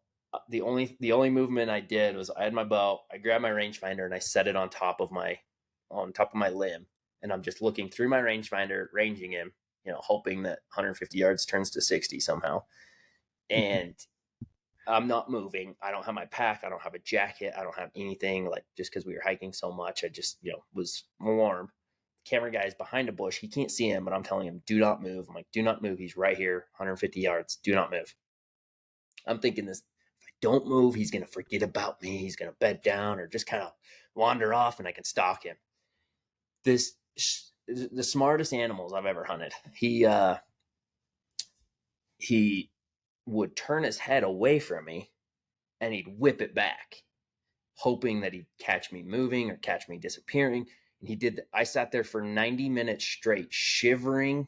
The only movement I did was I had my bow, I grabbed my rangefinder and I set it on top of my limb, and I'm just looking through my rangefinder, ranging him, hoping that 150 yards turns to 60 somehow. And I'm not moving. I don't have my pack. I don't have a jacket. I don't have anything, like, just because we were hiking so much. I just, was warm. The camera guy is behind a bush. He can't see him, but I'm telling him, do not move. I'm like, do not move. He's right here, 150 yards. Do not move. I'm thinking this, if I don't move, he's going to forget about me. He's going to bed down or just kind of wander off and I can stalk him. The smartest animals I've ever hunted. He would turn his head away from me and he'd whip it back, hoping that he'd catch me moving or catch me disappearing. And he did that. I sat there for 90 minutes straight, shivering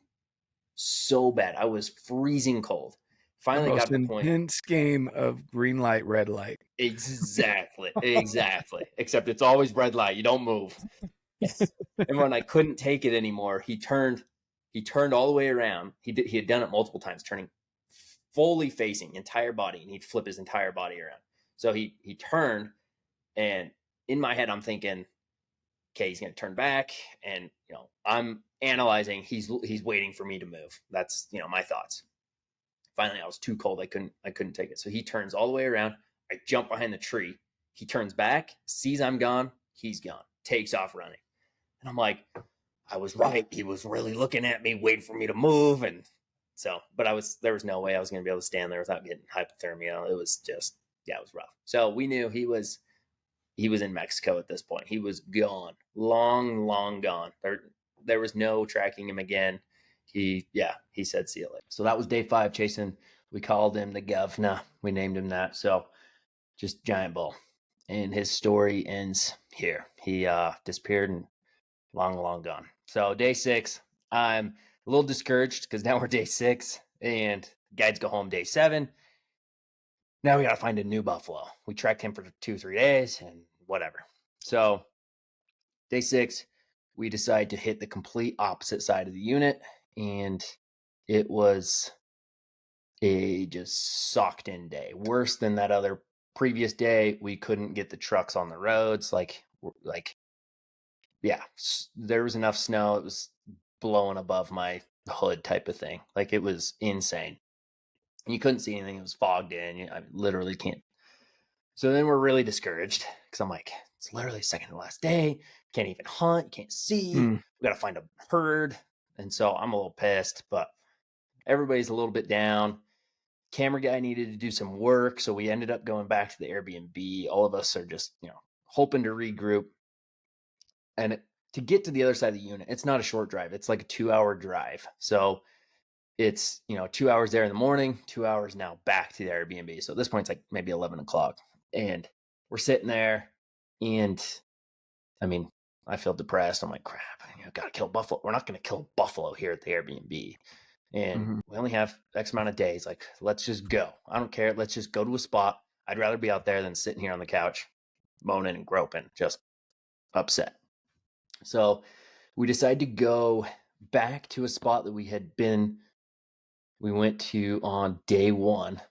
so bad. I was freezing cold. The Finally got most to the point. intense game of green light, red light. Exactly. Except it's always red light. You don't move. And when I couldn't take it anymore, he turned all the way around. He had done it multiple times, turning fully facing entire body, and he'd flip his entire body around. So he turned, and in my head I'm thinking, okay, he's going to turn back, and I'm analyzing, he's waiting for me to move. That's my thoughts. Finally, I was too cold. I couldn't take it. So he turns all the way around. I jump behind the tree. He turns back, sees I'm gone. He's gone. Takes off running. And I'm like, I was right. He was really looking at me, waiting for me to move. And so, but there was no way I was going to be able to stand there without getting hypothermia. It was just, it was rough. So we knew he was in Mexico at this point. He was gone, long gone. There was no tracking him again. He said, see you later. So that was day 5 chasing. We called him the Governor. We named him that. So just giant bull. And his story ends here. He disappeared and long gone. So day 6, I'm a little discouraged because now we're day 6 and guides go home day 7. Now we got to find a new buffalo. We tracked him for 2-3 days and whatever. So day 6, we decide to hit the complete opposite side of the unit, and it was a just socked in day. Worse than that other previous day. We couldn't get the trucks on the roads. There was enough snow. It was blowing above my hood type of thing. Like, it was insane. You couldn't see anything. It was fogged in. I literally can't. So then we're really discouraged because I'm like, it's literally second to last day. Can't even hunt. Can't see. We got to find a herd. And so I'm a little pissed, but everybody's a little bit down. Camera guy needed to do some work. So we ended up going back to the Airbnb. All of us are just, hoping to regroup. And to get to the other side of the unit, it's not a short drive. It's like a 2-hour drive. So it's, 2 hours there in the morning, 2 hours now back to the Airbnb. So at this point, it's like maybe 11 o'clock. And we're sitting there, and I feel depressed. I'm like, crap, gotta kill buffalo. We're not going to kill buffalo here at the Airbnb. And we only have X amount of days. Like, let's just go. I don't care. Let's just go to a spot. I'd rather be out there than sitting here on the couch, moaning and groping, just upset. So we decided to go back to a spot that we went to on day 1.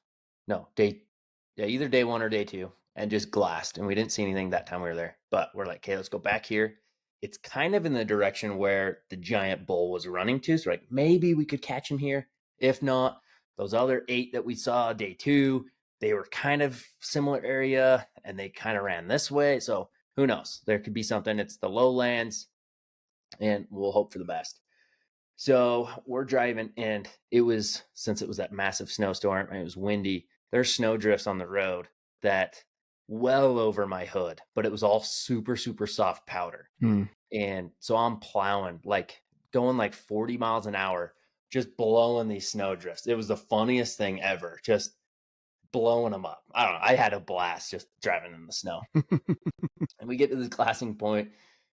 Either day 1 or day 2, and just glassed. And we didn't see anything that time we were there. But we're like, okay, let's go back here. It's kind of in the direction where the giant bull was running to. So maybe we could catch him here. If not, those other 8 that we saw day 2, they were kind of similar area and they kind of ran this way. So who knows? There could be something. It's the lowlands, and we'll hope for the best. So we're driving, and since it was that massive snowstorm and it was windy, there's snow drifts on the road that well over my hood, but it was all super, super soft powder. And so I'm plowing, going 40 miles an hour, just blowing these snow drifts. It was the funniest thing ever, just blowing them up. I don't know. I had a blast just driving in the snow. And we get to this glassing point.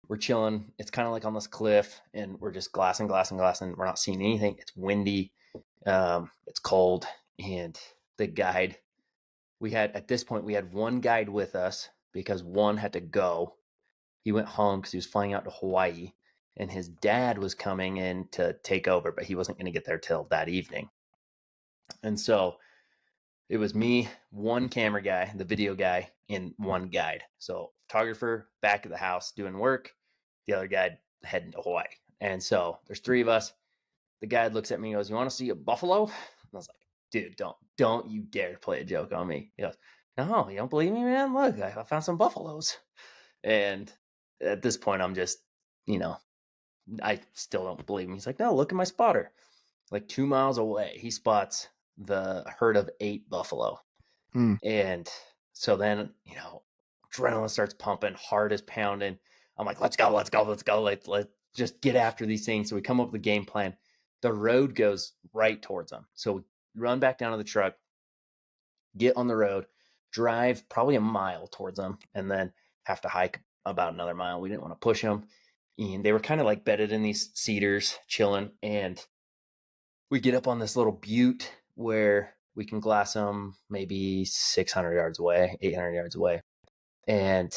We're chilling. It's kind of like on this cliff, and we're just glassing. We're not seeing anything. It's windy. It's cold. And the guide, at this point, we had one guide with us because one had to go. He went home because he was flying out to Hawaii, and his dad was coming in to take over, but he wasn't going to get there till that evening. And so it was me, one camera guy, the video guy, and one guide. So photographer back at the house doing work, the other guy heading to Hawaii. And so there's 3 of us. The guide looks at me and goes, "You want to see a buffalo?" And I was like, "Dude, don't you dare play a joke on me." He goes, "No, you don't believe me, man? Look, I found some buffaloes." And at this point, I'm just, I still don't believe him. He's like, "No, look at my spotter." Like 2 miles away, he spots the herd of 8 buffalo. Hmm. And so then, adrenaline starts pumping, heart is pounding. I'm like, let's go. Let's just get after these things. So we come up with a game plan. The road goes right towards them. So we run back down to the truck, get on the road, drive probably a mile towards them, and then have to hike about another mile. We didn't want to push them. And they were kind of like bedded in these cedars, chilling. And we get up on this little butte where we can glass them maybe 600 yards away, 800 yards away. And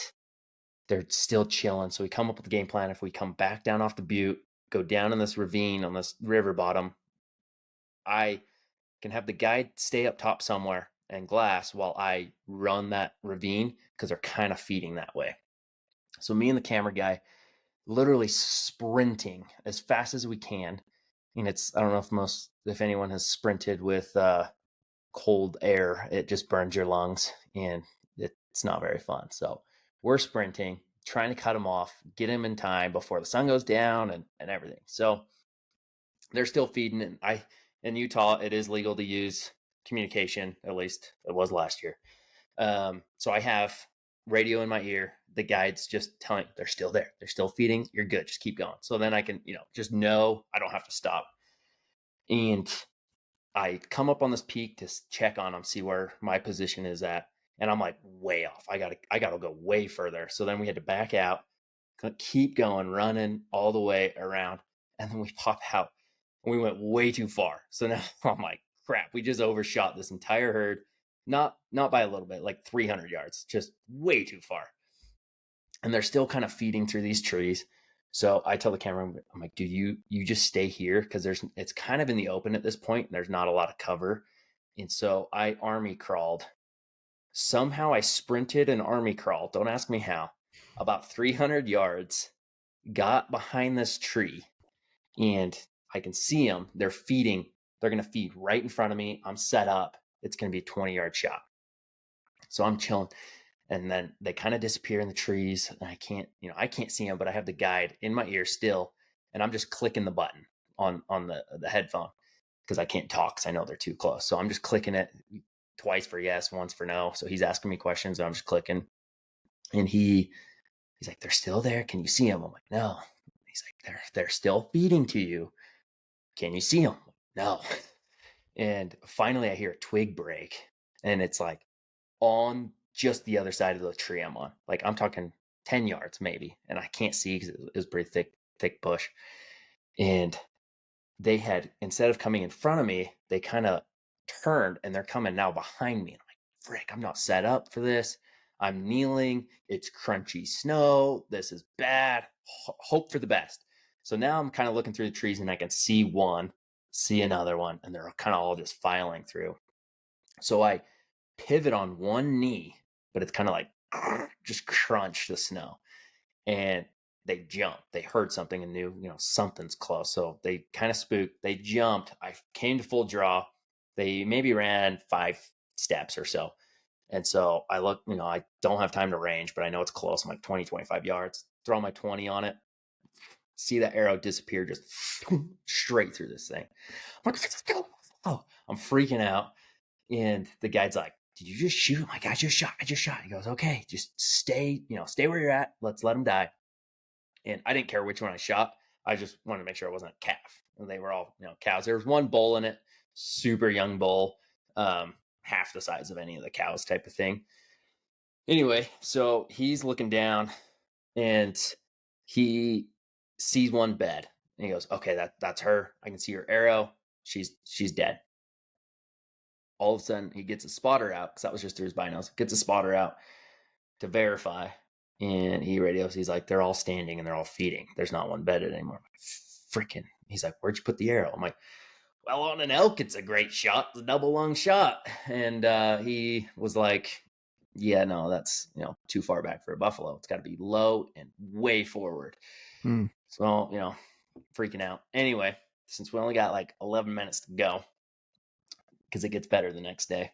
they're still chilling. So we come up with the game plan. If we come back down off the butte, go down in this ravine on this river bottom, I can have the guide stay up top somewhere and glass while I run that ravine because they're kind of feeding that way. So me and the camera guy literally sprinting as fast as we can. And I don't know if anyone has sprinted with cold air, it just burns your lungs and it's not very fun. So we're sprinting, trying to cut them off, get them in time before the sun goes down and everything. So they're still feeding. And in Utah, it is legal to use communication, at least it was last year. So I have radio in my ear. The guide's just telling they're still there. They're still feeding. You're good. Just keep going. So then I can, just know I don't have to stop. And I come up on this peak to check on them, see where my position is at. And I'm like way off. I gotta go way further. So then we had to back out, keep going, running all the way around. And then we pop out and we went way too far. So now I'm like, crap, we just overshot this entire herd. Not by a little bit, like 300 yards, just way too far. And they're still kind of feeding through these trees. So I tell the camera, I'm like, dude, you just stay here because it's kind of in the open at this point. And there's not a lot of cover. And so I army crawled. Somehow I sprinted and army crawled. Don't ask me how. About 300 yards, got behind this tree, and I can see them. They're feeding. They're going to feed right in front of me. I'm set up. It's going to be a 20-yard shot. So I'm chilling. And then they kind of disappear in the trees. And I can't see them, but I have the guide in my ear still. And I'm just clicking the button on the headphone because I can't talk because I know they're too close. So I'm just clicking it twice for yes, once for no. So he's asking me questions and I'm just clicking. And he's like, "They're still there. Can you see them?" I'm like, "No." He's like, they're still feeding to you. Can you see them? No. And finally I hear a twig break and it's like on just the other side of the tree I'm on. Like I'm talking 10 yards maybe. And I can't see because it was pretty thick bush. And they had, instead of coming in front of me, they kind of turned and they're coming now behind me. And I'm like, frick, I'm not set up for this. I'm kneeling. It's crunchy snow. This is bad. Hope for the best. So now I'm kind of looking through the trees and I can see one, see another one, and they're kind of all just filing through. So I pivot on one knee, but it's kind of like just crunch the snow. And they jumped. They heard something and knew, something's close. So they kind of spooked. They jumped. I came to full draw. They maybe ran 5 steps or so. And so I look, I don't have time to range, but I know it's close. I'm like 20, 25 yards. Throw my 20 on it. See that arrow disappear just straight through this thing. I'm like, let's go. Oh, I'm freaking out. And the guide's like, "Did you just shoot?" I'm like, I just shot. He goes, "Okay, just stay where you're at. Let's let him die." And I didn't care which one I shot. I just wanted to make sure it wasn't a calf. And they were all, cows. There was one bull in it, super young bull, half the size of any of the cows type of thing. Anyway, so he's looking down and he sees one bed. And he goes, "Okay, that's her. I can see her arrow. She's dead." All of a sudden, he gets a spotter out because that was just through his binos. Gets a spotter out to verify. And he radios. He's like, "They're all standing and they're all feeding. There's not one bedded anymore." I'm like, freaking. He's like, "Where'd you put the arrow?" I'm like, well, on an elk, it's a great shot. It's a double lung shot. And he was like, yeah, no, that's, too far back for a buffalo. It's got to be low and way forward. Hmm. So, freaking out. Anyway, since we only got like 11 minutes to go, because it gets better the next day,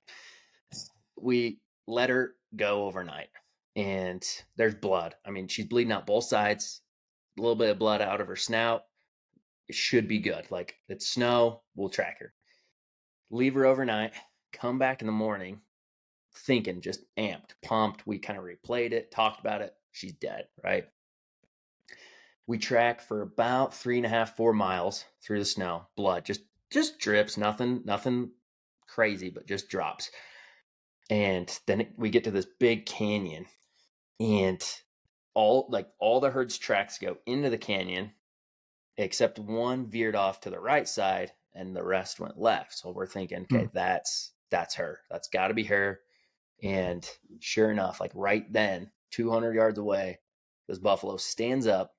we let her go overnight. And there's blood. I mean, she's bleeding out both sides, a little bit of blood out of her snout. It should be good. Like, it's snow, we'll track her. Leave her overnight, come back in the morning, thinking, just amped, pumped. We kind of replayed it, talked about it. She's dead, right? We track for about 3.5, 4 miles through the snow. Blood just drips, nothing crazy, but just drops. And then we get to this big canyon, and all the herd's tracks go into the canyon, except one veered off to the right side and the rest went left. So we're thinking, okay, that's her. That's got to be her. And sure enough, like right then, 200 yards away, this buffalo stands up,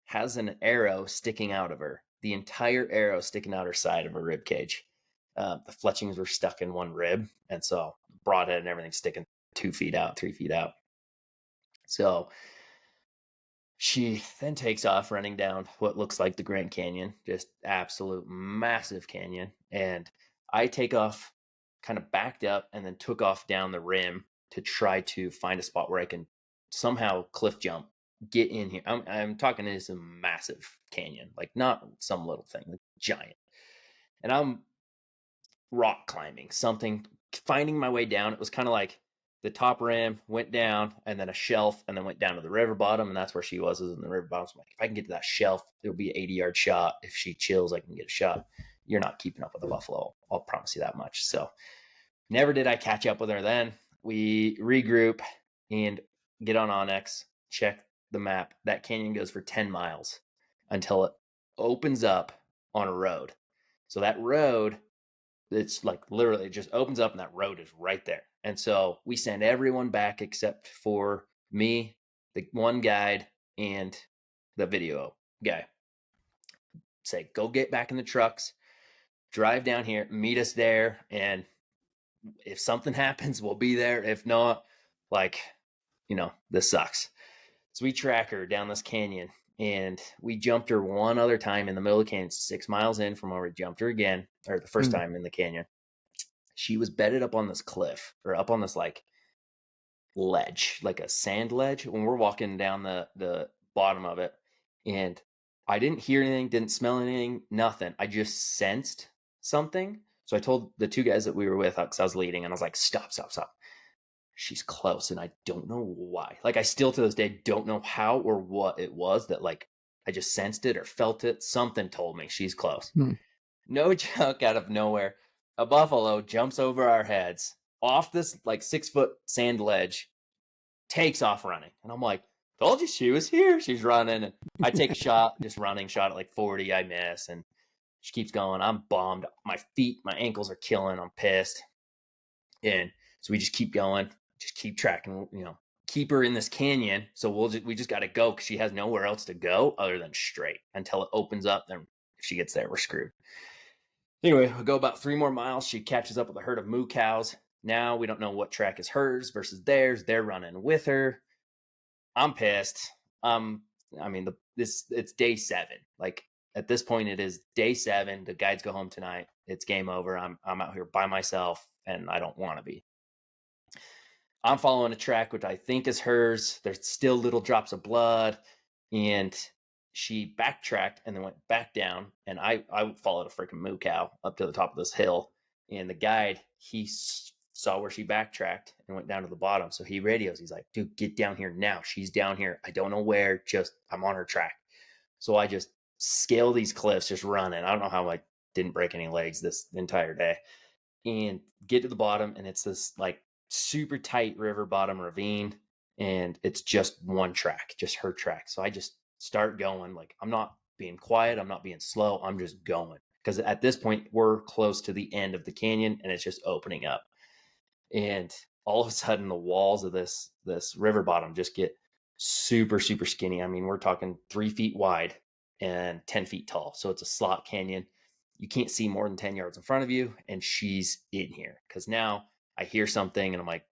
has an arrow sticking out of her, the entire arrow sticking out her side of her rib cage. The fletchings were stuck in one rib, and so broadhead and everything sticking 2 feet out, 3 feet out. So she then takes off running down what looks like the Grand Canyon, just absolute massive canyon. And I take off, kind of backed up, and then took off down the rim to try to find a spot where I can somehow cliff jump, get in here. I'm talking this a massive canyon, like not some little thing, like giant. And I'm rock climbing, finding my way down. It was kind of like the top rim went down and then a shelf and then went down to the river bottom. And that's where she was in the river bottom. So I'm like, if I can get to that shelf, it'll be an 80-yard shot. If she chills, I can get a shot. You're not keeping up with the buffalo. I'll promise you that much. So never did I catch up with her then. We regroup and get on Onyx, check the map. That canyon goes for 10 miles until it opens up on a road. So that road, it's like literally it just opens up and that road is right there. And so we send everyone back except for me, the one guide, and the video guy. Say, go get back in the trucks, drive down here, meet us there, and if something happens, we'll be there. If not, this sucks. So we track her down this canyon, and we jumped her one other time in the middle of the canyon, 6 miles in from where we jumped her again, or the first time in the canyon. She was bedded up on this cliff, or up on this like ledge, like a sand ledge, when we're walking down the bottom of it. And I didn't hear anything, didn't smell anything, nothing. I just sensed something. So I told the 2 guys that we were with, because I was leading, and I was like, stop. She's close, and I don't know why. Like, I still to this day don't know how or what it was that, like, I just sensed it or felt it. Something told me she's close. No joke, out of nowhere, a buffalo jumps over our heads off this like 6-foot sand ledge, takes off running. And I'm like, told you she was here. She's running. And I take a shot, just running, shot at like 40. I miss. And she keeps going. I'm bummed. My ankles are killing. I'm pissed. And so we just keep going, just keep tracking, keep her in this canyon. So we just got to go, because she has nowhere else to go other than straight until it opens up. Then if she gets there, we're screwed. Anyway, we go about 3 more miles. She catches up with a herd of moo cows. Now we don't know what track is hers versus theirs. They're running with her. I'm pissed. It's day 7. Like, at this point, it is day 7. The guides go home tonight. It's game over. I'm out here by myself, and I don't want to be. I'm following a track which I think is hers. There's still little drops of blood, and she backtracked and then went back down. And I followed a freaking moo cow up to the top of this hill. And the guide, he saw where she backtracked and went down to the bottom. So he radios. He's like, dude, get down here now. She's down here. I don't know where. I'm on her track. So I just scale these cliffs, just running. I don't know how I didn't break any legs this entire day. And get to the bottom, and it's this like super tight river bottom ravine. And it's just one track, just her track. So I just start going. Like, I'm not being quiet. I'm not being slow. I'm just going. Because at this point, we're close to the end of the canyon, and it's just opening up. And all of a sudden, the walls of this river bottom just get super, super skinny. I mean, we're talking 3 feet wide and 10 feet tall. So it's a slot canyon. you can't see more than 10 yards in front of you, and she's in here. Because now I hear something, and I'm like,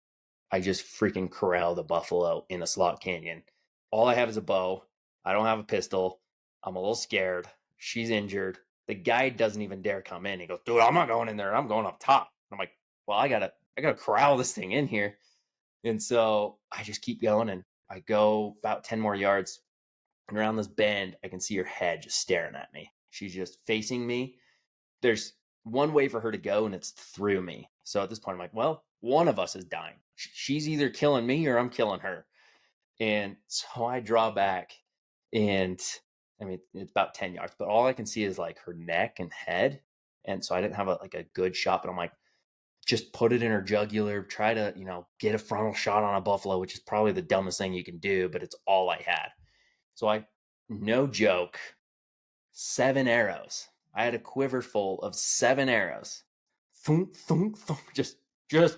I just freaking corralled a buffalo in a slot canyon. All I have is a bow. I don't have a pistol. I'm a little scared. She's injured. The guide doesn't even dare come in. He goes, dude, I'm not going in there. I'm going up top. I'm like, well, I gotta corral this thing in here. And so I just keep going, and I go about 10 more yards, and around this bend, I can see her head just staring at me. She's just facing me. There's one way for her to go, and it's through me. So at this point, I'm like, well, one of us is dying. She's either killing me or I'm killing her. And so I draw back, and I mean, it's about 10 yards, but all I can see is like her neck and head. And so I didn't have a good shot, but I'm like, just put it in her jugular, try to, get a frontal shot on a buffalo, which is probably the dumbest thing you can do, but it's all I had. So no joke, 7 arrows. I had a quiver full of 7 arrows. Thunk, thunk, thunk, just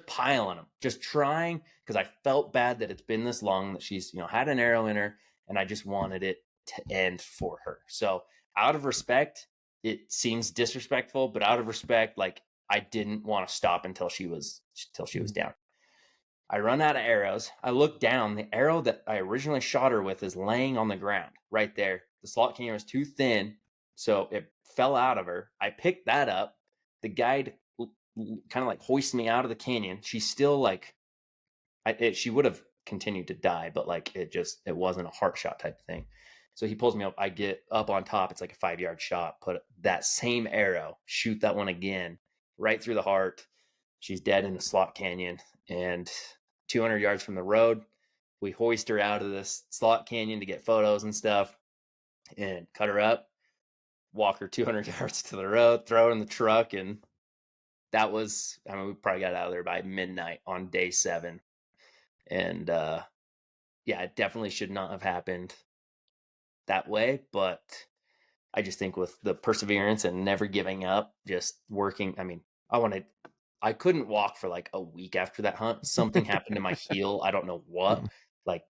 piling them, just trying, because I felt bad that it's been this long, that she's, had an arrow in her, and I just wanted it to end for her. So out of respect, it seems disrespectful, but out of respect, like, I didn't want to stop until she was down. I run out of arrows. I look down. The arrow that I originally shot her with is laying on the ground right there. The slot canyon was too thin, so it fell out of her. I picked that up. The guide kind of like hoists me out of the canyon. She's still like, she would have continued to die, but like it wasn't a heart shot type of thing. So he pulls me up. I get up on top. It's like a 5-yard shot. Put that same arrow, shoot that one again, right through the heart. She's dead in the slot canyon. And 200 yards from the road, we hoist her out of this slot canyon to get photos and stuff, and cut her up, walk her 200 yards to the road, throw her in the truck. And that was, I mean, we probably got out of there by midnight on day 7. And yeah, it definitely should not have happened that way. But I just think with the perseverance and never giving up, just working, I mean, I couldn't walk for like a week after that hunt. Something happened to my heel. I don't know what, like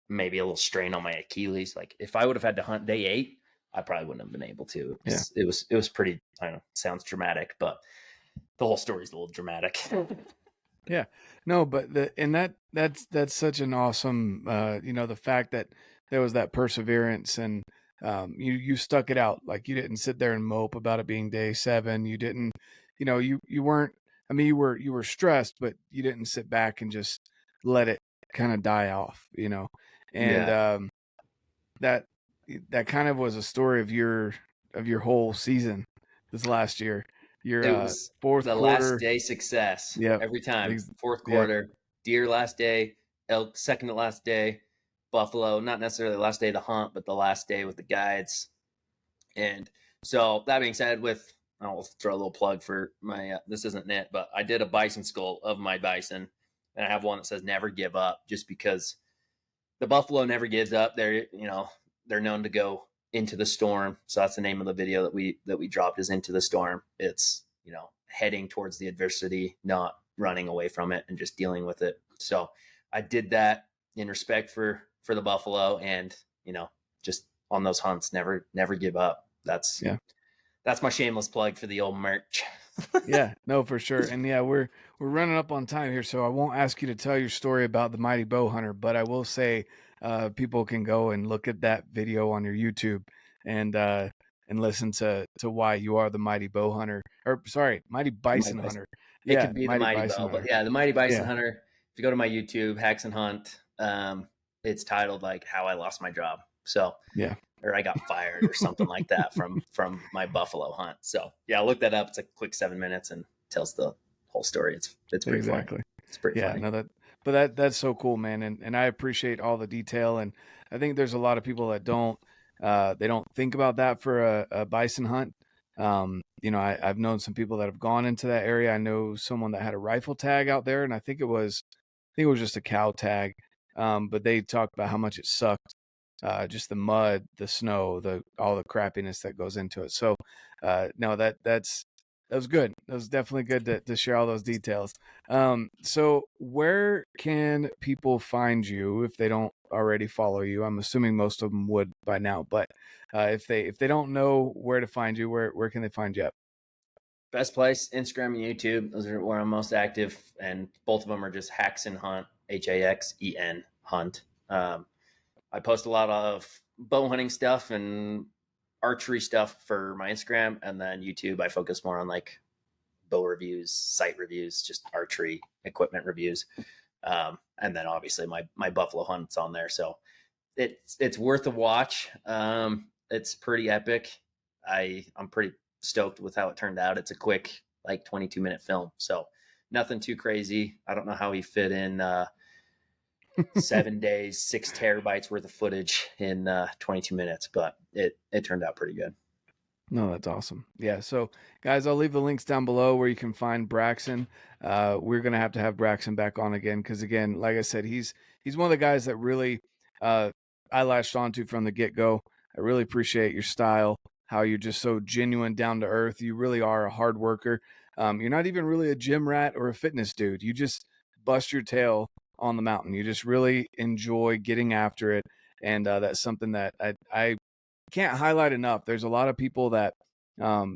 maybe a little strain on my Achilles. Like if I would have had to hunt day 8, I probably wouldn't have been able to. It was pretty, I don't know, sounds dramatic, but the whole story's a little dramatic. Yeah, no, but that's such an awesome, the fact that there was that perseverance, and you stuck it out. Like you didn't sit there and mope about it being day 7. You didn't, you weren't. I mean, you were stressed, but you didn't sit back and just let it kind of die off, And Yeah. That kind of was a story of your whole season this last year. Your It was fourth the last quarter. day success Yep. every time. Fourth Yep. quarter, deer last day, elk second to last day, buffalo, not necessarily the last day of the hunt, but the last day with the guides. And so that being said, I'll throw a little plug for my, this isn't it, but I did a bison skull of my bison, and I have one that says never give up, just because the buffalo never gives up. They're known to go into the storm. So that's the name of the video that we dropped, is Into the Storm. It's, heading towards the adversity, not running away from it and just dealing with it. So I did that in respect for the buffalo, and, just on those hunts, never give up. That's my shameless plug for the old merch. Yeah, no, for sure. And yeah, we're running up on time here, so I won't ask you to tell your story about the mighty bow hunter, but I will say people can go and look at that video on your YouTube and listen to why you are the mighty bow hunter, or sorry, mighty bison hunter. It Yeah, could be the mighty mighty bison bow, but hunter. yeah, the mighty bison Yeah. hunter. If you go to my YouTube, Haxen Hunt, it's titled like how I lost my job. So Yeah. or I got fired or something like that from my buffalo hunt. So yeah, look that up. It's a quick 7 minutes and tells the whole story. It's pretty Exactly. funny. It's pretty Yeah, funny. no, that's so cool, man, and I appreciate all the detail, and I think there's a lot of people that don't they don't think about that for a bison hunt. I've known some people that have gone into that area. I know someone that had a rifle tag out there, and I think it was just a cow tag, but they talked about how much it sucked, just the mud, the snow, all the crappiness that goes into it. So, no, that's That was good. That was definitely good to share all those details. So where can people find you if they don't already follow you? I'm assuming most of them would by now, but if they don't know where to find you, where can they find you at? Best place, Instagram and YouTube. Those are where I'm most active, and both of them are just Haxen Hunt, Haxen Hunt. I post a lot of bow hunting stuff and archery stuff for my Instagram, and then YouTube. I focus more on like bow reviews, site reviews, just archery equipment reviews, and then obviously my buffalo hunts on there. So it's worth a watch. It's pretty epic. I'm pretty stoked with how it turned out. It's a quick like 22-minute film, so nothing too crazy. I don't know how he fit in 7 days, 6 terabytes worth of footage in 22 minutes, but it turned out pretty good. No, that's awesome. Yeah. So, guys, I'll leave the links down below where you can find Braxen. We're gonna have to have Braxen back on again because, again, like I said, he's one of the guys that really I latched onto from the get go. I really appreciate your style, how you're just so genuine, down to earth. You really are a hard worker. You're not even really a gym rat or a fitness dude. You just bust your tail on the mountain. You just really enjoy getting after it, and that's something that I can't highlight enough. There's a lot of people that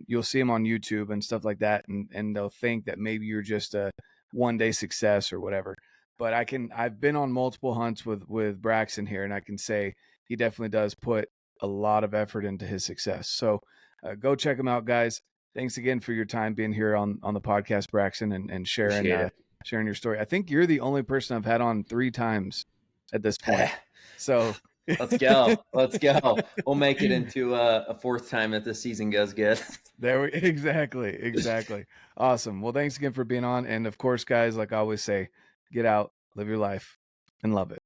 you'll see them on YouTube and stuff like that, and they'll think that maybe you're just a 1 day success or whatever. But I've been on multiple hunts with Braxen here, and I can say he definitely does put a lot of effort into his success. So go check him out, guys. Thanks again for your time being here on the podcast, Braxen, and Appreciate it. sharing your story. I think you're the only person I've had on 3 times at this point. So Let's go. Let's go. We'll make it into a fourth time if the season goes good. Exactly. Awesome. Well, thanks again for being on. And of course, guys, like I always say, get out, live your life, and love it.